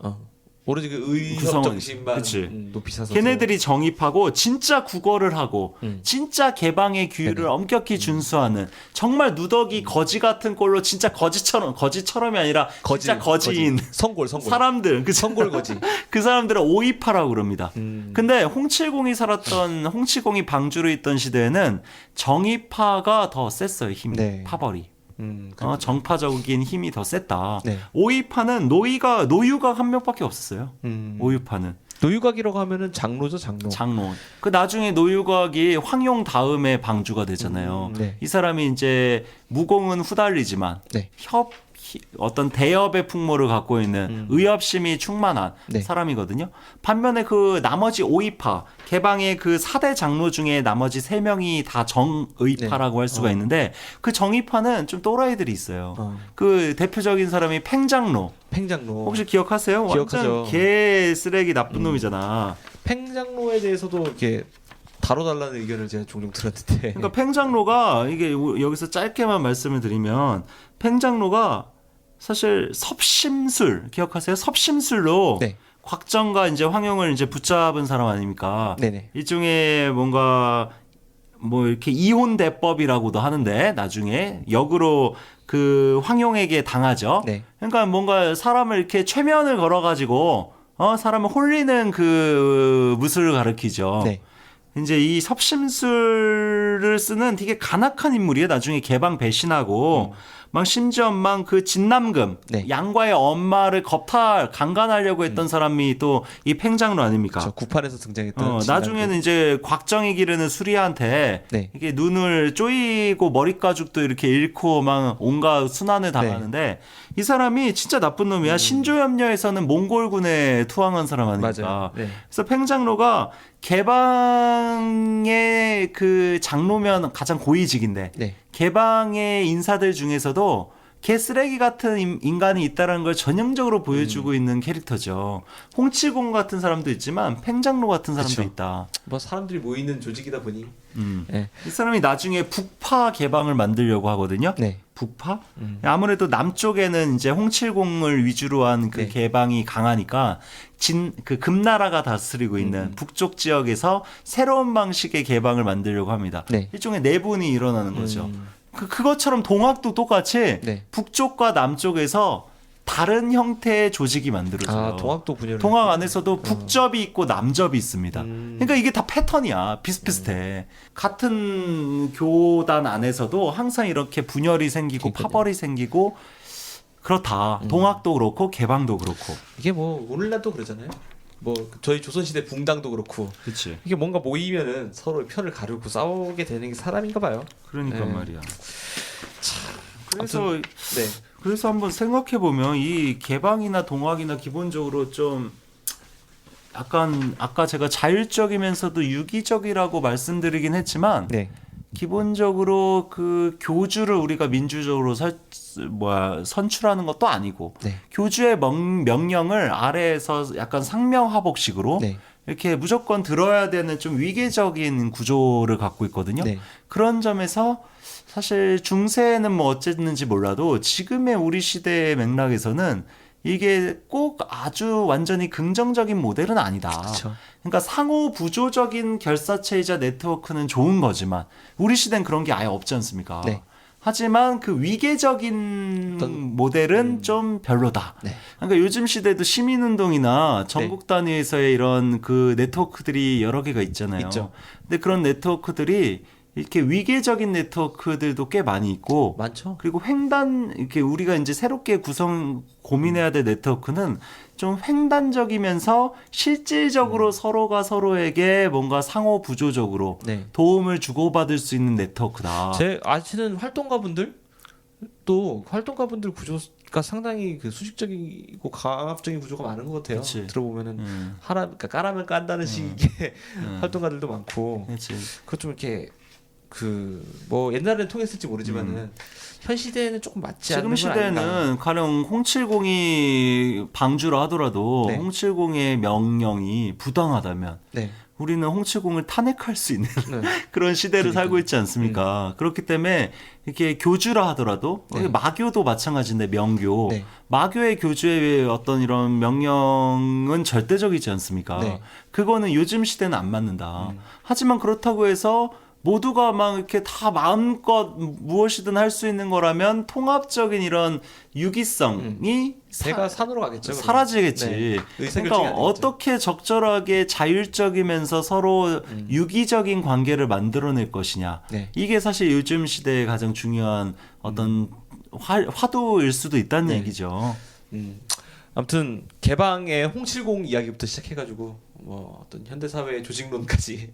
오로지 그 의협 구성원. 정신만 그치. 높이 사서 걔네들이 정의파고 진짜 구걸을 하고 진짜 개방의 규율을 네네. 엄격히 준수하는 정말 누더기 거지 같은 꼴로 진짜 거지처럼이 아니라 진짜 거지인 성골 사람들 성골 거지. 그 사람들은 오이파라고 그럽니다. 근데 홍칠공이 방주로 있던 시대에는 정의파가 더 셌어요. 힘이. 네. 파벌이. 정파적인 힘이 더 셌다. 네. 오이파는 노유가 한 명밖에 없었어요. 오유파는. 노유각이라고 하면은 장로죠, 장로. 장로. 그 나중에 노유각이 황용 다음에 방주가 되잖아요. 네. 이 사람이 이제 무공은 후달리지만 네. 어떤 대협의 풍모를 갖고 있는 의협심이 충만한 네. 사람이거든요. 반면에 그 나머지 오이파, 개방의 그 4대 장로 중에 나머지 3명이 다 정의파라고 할 수가 있는데 그 정의파는 좀 또라이들이 있어요. 그 대표적인 사람이 팽장로. 혹시 기억하세요? 기억하죠. 완전 개 쓰레기 나쁜 놈이잖아. 팽장로에 대해서도 이렇게 다뤄달라는 의견을 제가 종종 들었는데. 그러니까 팽장로가 이게 여기서 짧게만 말씀을 드리면 팽장로가 사실 섭심술 기억하세요? 섭심술로 네. 곽정과 이제 황용을 이제 붙잡은 사람 아닙니까? 네네. 일종의 뭔가 뭐 이렇게 이혼 대법이라고도 하는데 나중에 역으로 그 황용에게 당하죠. 네. 그러니까 뭔가 사람을 이렇게 최면을 걸어가지고 사람을 홀리는 그 무술을 가리키죠. 네. 이제 이 섭심술을 쓰는 되게 간악한 인물이에요. 나중에 개방 배신하고 막 심지어 막 그 진남금 네. 양과의 엄마를 강간하려고 했던 사람이 또 이 팽장로 아닙니까? 저 구판에서 등장했던. 나중에는 이제 곽정이 기르는 수리한테 네. 이게 눈을 쪼이고 머리 가죽도 이렇게 잃고 막 온갖 순환을 당하는데 이 사람이 진짜 나쁜 놈이야. 신조염려에서는 몽골군에 투항한 사람 아닙니까? 맞아요. 네. 그래서 팽장로가 개방의 그 장로면 가장 고위직인데 네. 개방의 인사들 중에서도 개쓰레기 같은 인간이 있다는 걸 전형적으로 보여주고 있는 캐릭터죠. 홍칠공 같은 사람도 있지만 팽장로 같은 사람도 그쵸. 있다. 뭐 사람들이 모이는 조직이다 보니. 네. 이 사람이 나중에 북파 개방을 만들려고 하거든요. 네. 북파? 아무래도 남쪽에는 이제 홍칠공을 위주로 한 그 네. 개방이 강하니까 그 금나라가 다스리고 있는 북쪽 지역에서 새로운 방식의 개방을 만들려고 합니다. 네. 일종의 내분이 일어나는 거죠. 그것처럼 동학도 똑같이 네. 북쪽과 남쪽에서 다른 형태의 조직이 만들어져요. 아, 동학도 분열. 동학 안에서도 북접이 있고 남접이 있습니다. 그러니까 이게 다 패턴이야. 비슷비슷해. 같은 교단 안에서도 항상 이렇게 분열이 생기고 그러니까요. 파벌이 생기고 그렇다. 동학도 그렇고 개방도 그렇고. 이게 뭐 오늘날도 그러잖아요. 뭐 저희 조선시대 붕당도 그렇고 그렇지. 이게 뭔가 모이면은 서로 편을 가르고 싸우게 되는 게 사람인가 봐요. 그러니까 네. 말이야. 그래서 네. 그래서 한번 생각해 보면 이 개방이나 동학이나 기본적으로 좀 약간 아까 제가 자율적이면서도 유기적이라고 말씀드리긴 했지만 네. 기본적으로 그 교주를 우리가 민주적으로 선출하는 것도 아니고 네. 교주의 명령을 아래에서 약간 상명하복식으로 네. 이렇게 무조건 들어야 되는 좀 위계적인 구조를 갖고 있거든요. 네. 그런 점에서 사실 중세는 뭐 어쨌는지 몰라도 지금의 우리 시대의 맥락에서는 이게 꼭 아주 완전히 긍정적인 모델은 아니다. 그렇죠. 그러니까 상호 부조적인 결사체이자 네트워크는 좋은 거지만 우리 시대는 그런 게 아예 없지 않습니까? 네. 하지만 그 위계적인 어떤- 모델은 좀 별로다. 네. 그러니까 요즘 시대도 시민운동이나 전국 단위에서의 이런 그 네트워크들이 여러 개가 있잖아요. 있죠. 근데 그런 네트워크들이 이렇게 위계적인 네트워크들도 꽤 많이 있고 많죠. 그리고 횡단 이렇게 우리가 이제 새롭게 고민해야 될 네트워크는 좀 횡단적이면서 실질적으로 서로가 서로에게 뭔가 상호 부조적으로 네. 도움을 주고받을 수 있는 네트워크다. 제 아시는 활동가분들 또 활동가분들 구조가 상당히 그 수직적이고 강압적인 구조가 많은 것 같아요. 그치. 들어보면은 음, 그러니까 까라면 깐다는 식의 활동가들도 많고 그렇지. 그것 좀 이렇게 그 뭐 옛날에는 통했을지 모르지만은 현 시대에는 조금 맞지 않는 지금 건 아닌가. 시대는 가령 070이 방주라 하더라도 네. 070의 명령이 부당하다면 네. 우리는 070을 탄핵할 수 있는 네. 그런 시대를 그러니까요. 살고 있지 않습니까? 그렇기 때문에 이렇게 교주라 하더라도 네. 마교도 마찬가지인데 명교 네. 마교의 교주의 어떤 이런 명령은 절대적이지 않습니까? 네. 그거는 요즘 시대는 안 맞는다. 하지만 그렇다고 해서 모두가 막 이렇게 다 마음껏 무엇이든 할 수 있는 거라면 통합적인 이런 유기성이 배가 산으로 가겠죠. 그러면. 사라지겠지. 네. 의사결정이 그러니까 안 되겠죠. 어떻게 적절하게 자율적이면서 서로 유기적인 관계를 만들어낼 것이냐. 네. 이게 사실 요즘 시대의 가장 중요한 어떤 화두일 수도 있다는 네. 얘기죠. 아무튼 개방의 홍칠공 이야기부터 시작해가지고 뭐 어떤 현대 사회의 조직론까지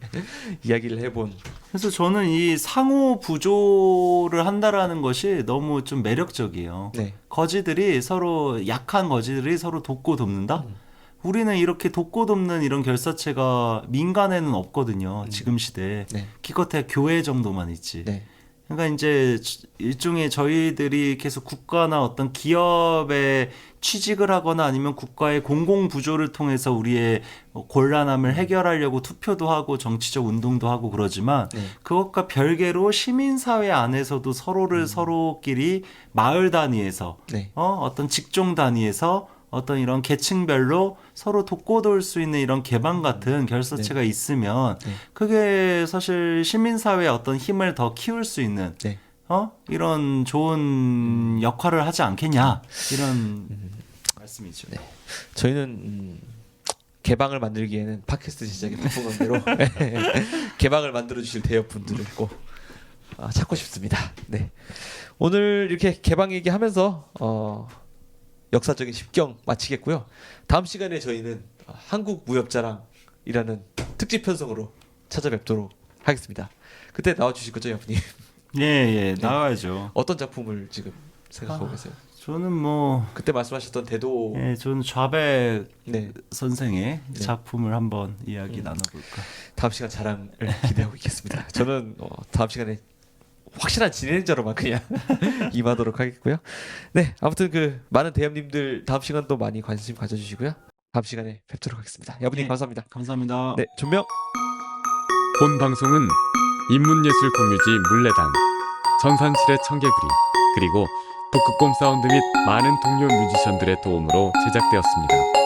이야기를 해본. 그래서 저는 이 상호 부조를 한다라는 것이 너무 좀 매력적이에요. 네. 거지들이 서로 약한 거지들이 서로 돕고 돕는다. 우리는 이렇게 돕고 돕는 이런 결사체가 민간에는 없거든요. 지금 시대에. 네. 기껏해야 교회 정도만 있지. 네. 그러니까 이제 일종의 저희들이 계속 국가나 어떤 기업에 취직을 하거나 아니면 국가의 공공부조를 통해서 우리의 곤란함을 해결하려고 투표도 하고 정치적 운동도 하고 그러지만 네. 그것과 별개로 시민사회 안에서도 서로를 서로끼리 마을 단위에서 네. 어떤 직종 단위에서 어떤 이런 계층별로 서로 돕고 도울 수 있는 이런 개방 같은 결사체가 있으면 네. 그게 사실 시민사회의 어떤 힘을 더 키울 수 있는 네. 이런 좋은 역할을 하지 않겠냐 이런 말씀이죠. 네. 저희는 개방을 만들기에는 팟캐스트 제작의 부푼관계로 개방을 만들어 주실 대여분들을 꼭 찾고 싶습니다. 네. 오늘 이렇게 개방 얘기하면서 역사적인 십경 마치겠고요. 다음 시간에 저희는 한국 무협자랑이라는 특집 편성으로 찾아뵙도록 하겠습니다. 그때 나와주실 거죠, 여러분님? 예, 나와야죠. 어떤 작품을 지금 생각하고 계세요? 저는 뭐 그때 말씀하셨던 대도. 저는 좌백 네. 선생의 네. 작품을 한번 이야기 나눠볼까. 다음 시간 자랑을 기대하고 있겠습니다. 저는 다음 시간에 확실한 진행자로만 그냥 임하도록 하겠고요. 네, 아무튼 그 많은 대형님들 다음 시간도 많이 관심 가져주시고요. 다음 시간에 뵙도록 하겠습니다. 여분님 네. 감사합니다. 감사합니다. 네, 존명. 본 방송은 인문예술 공유지 물레단, 전산실의 청개구리, 그리고 북극곰 사운드 및 많은 동료 뮤지션들의 도움으로 제작되었습니다.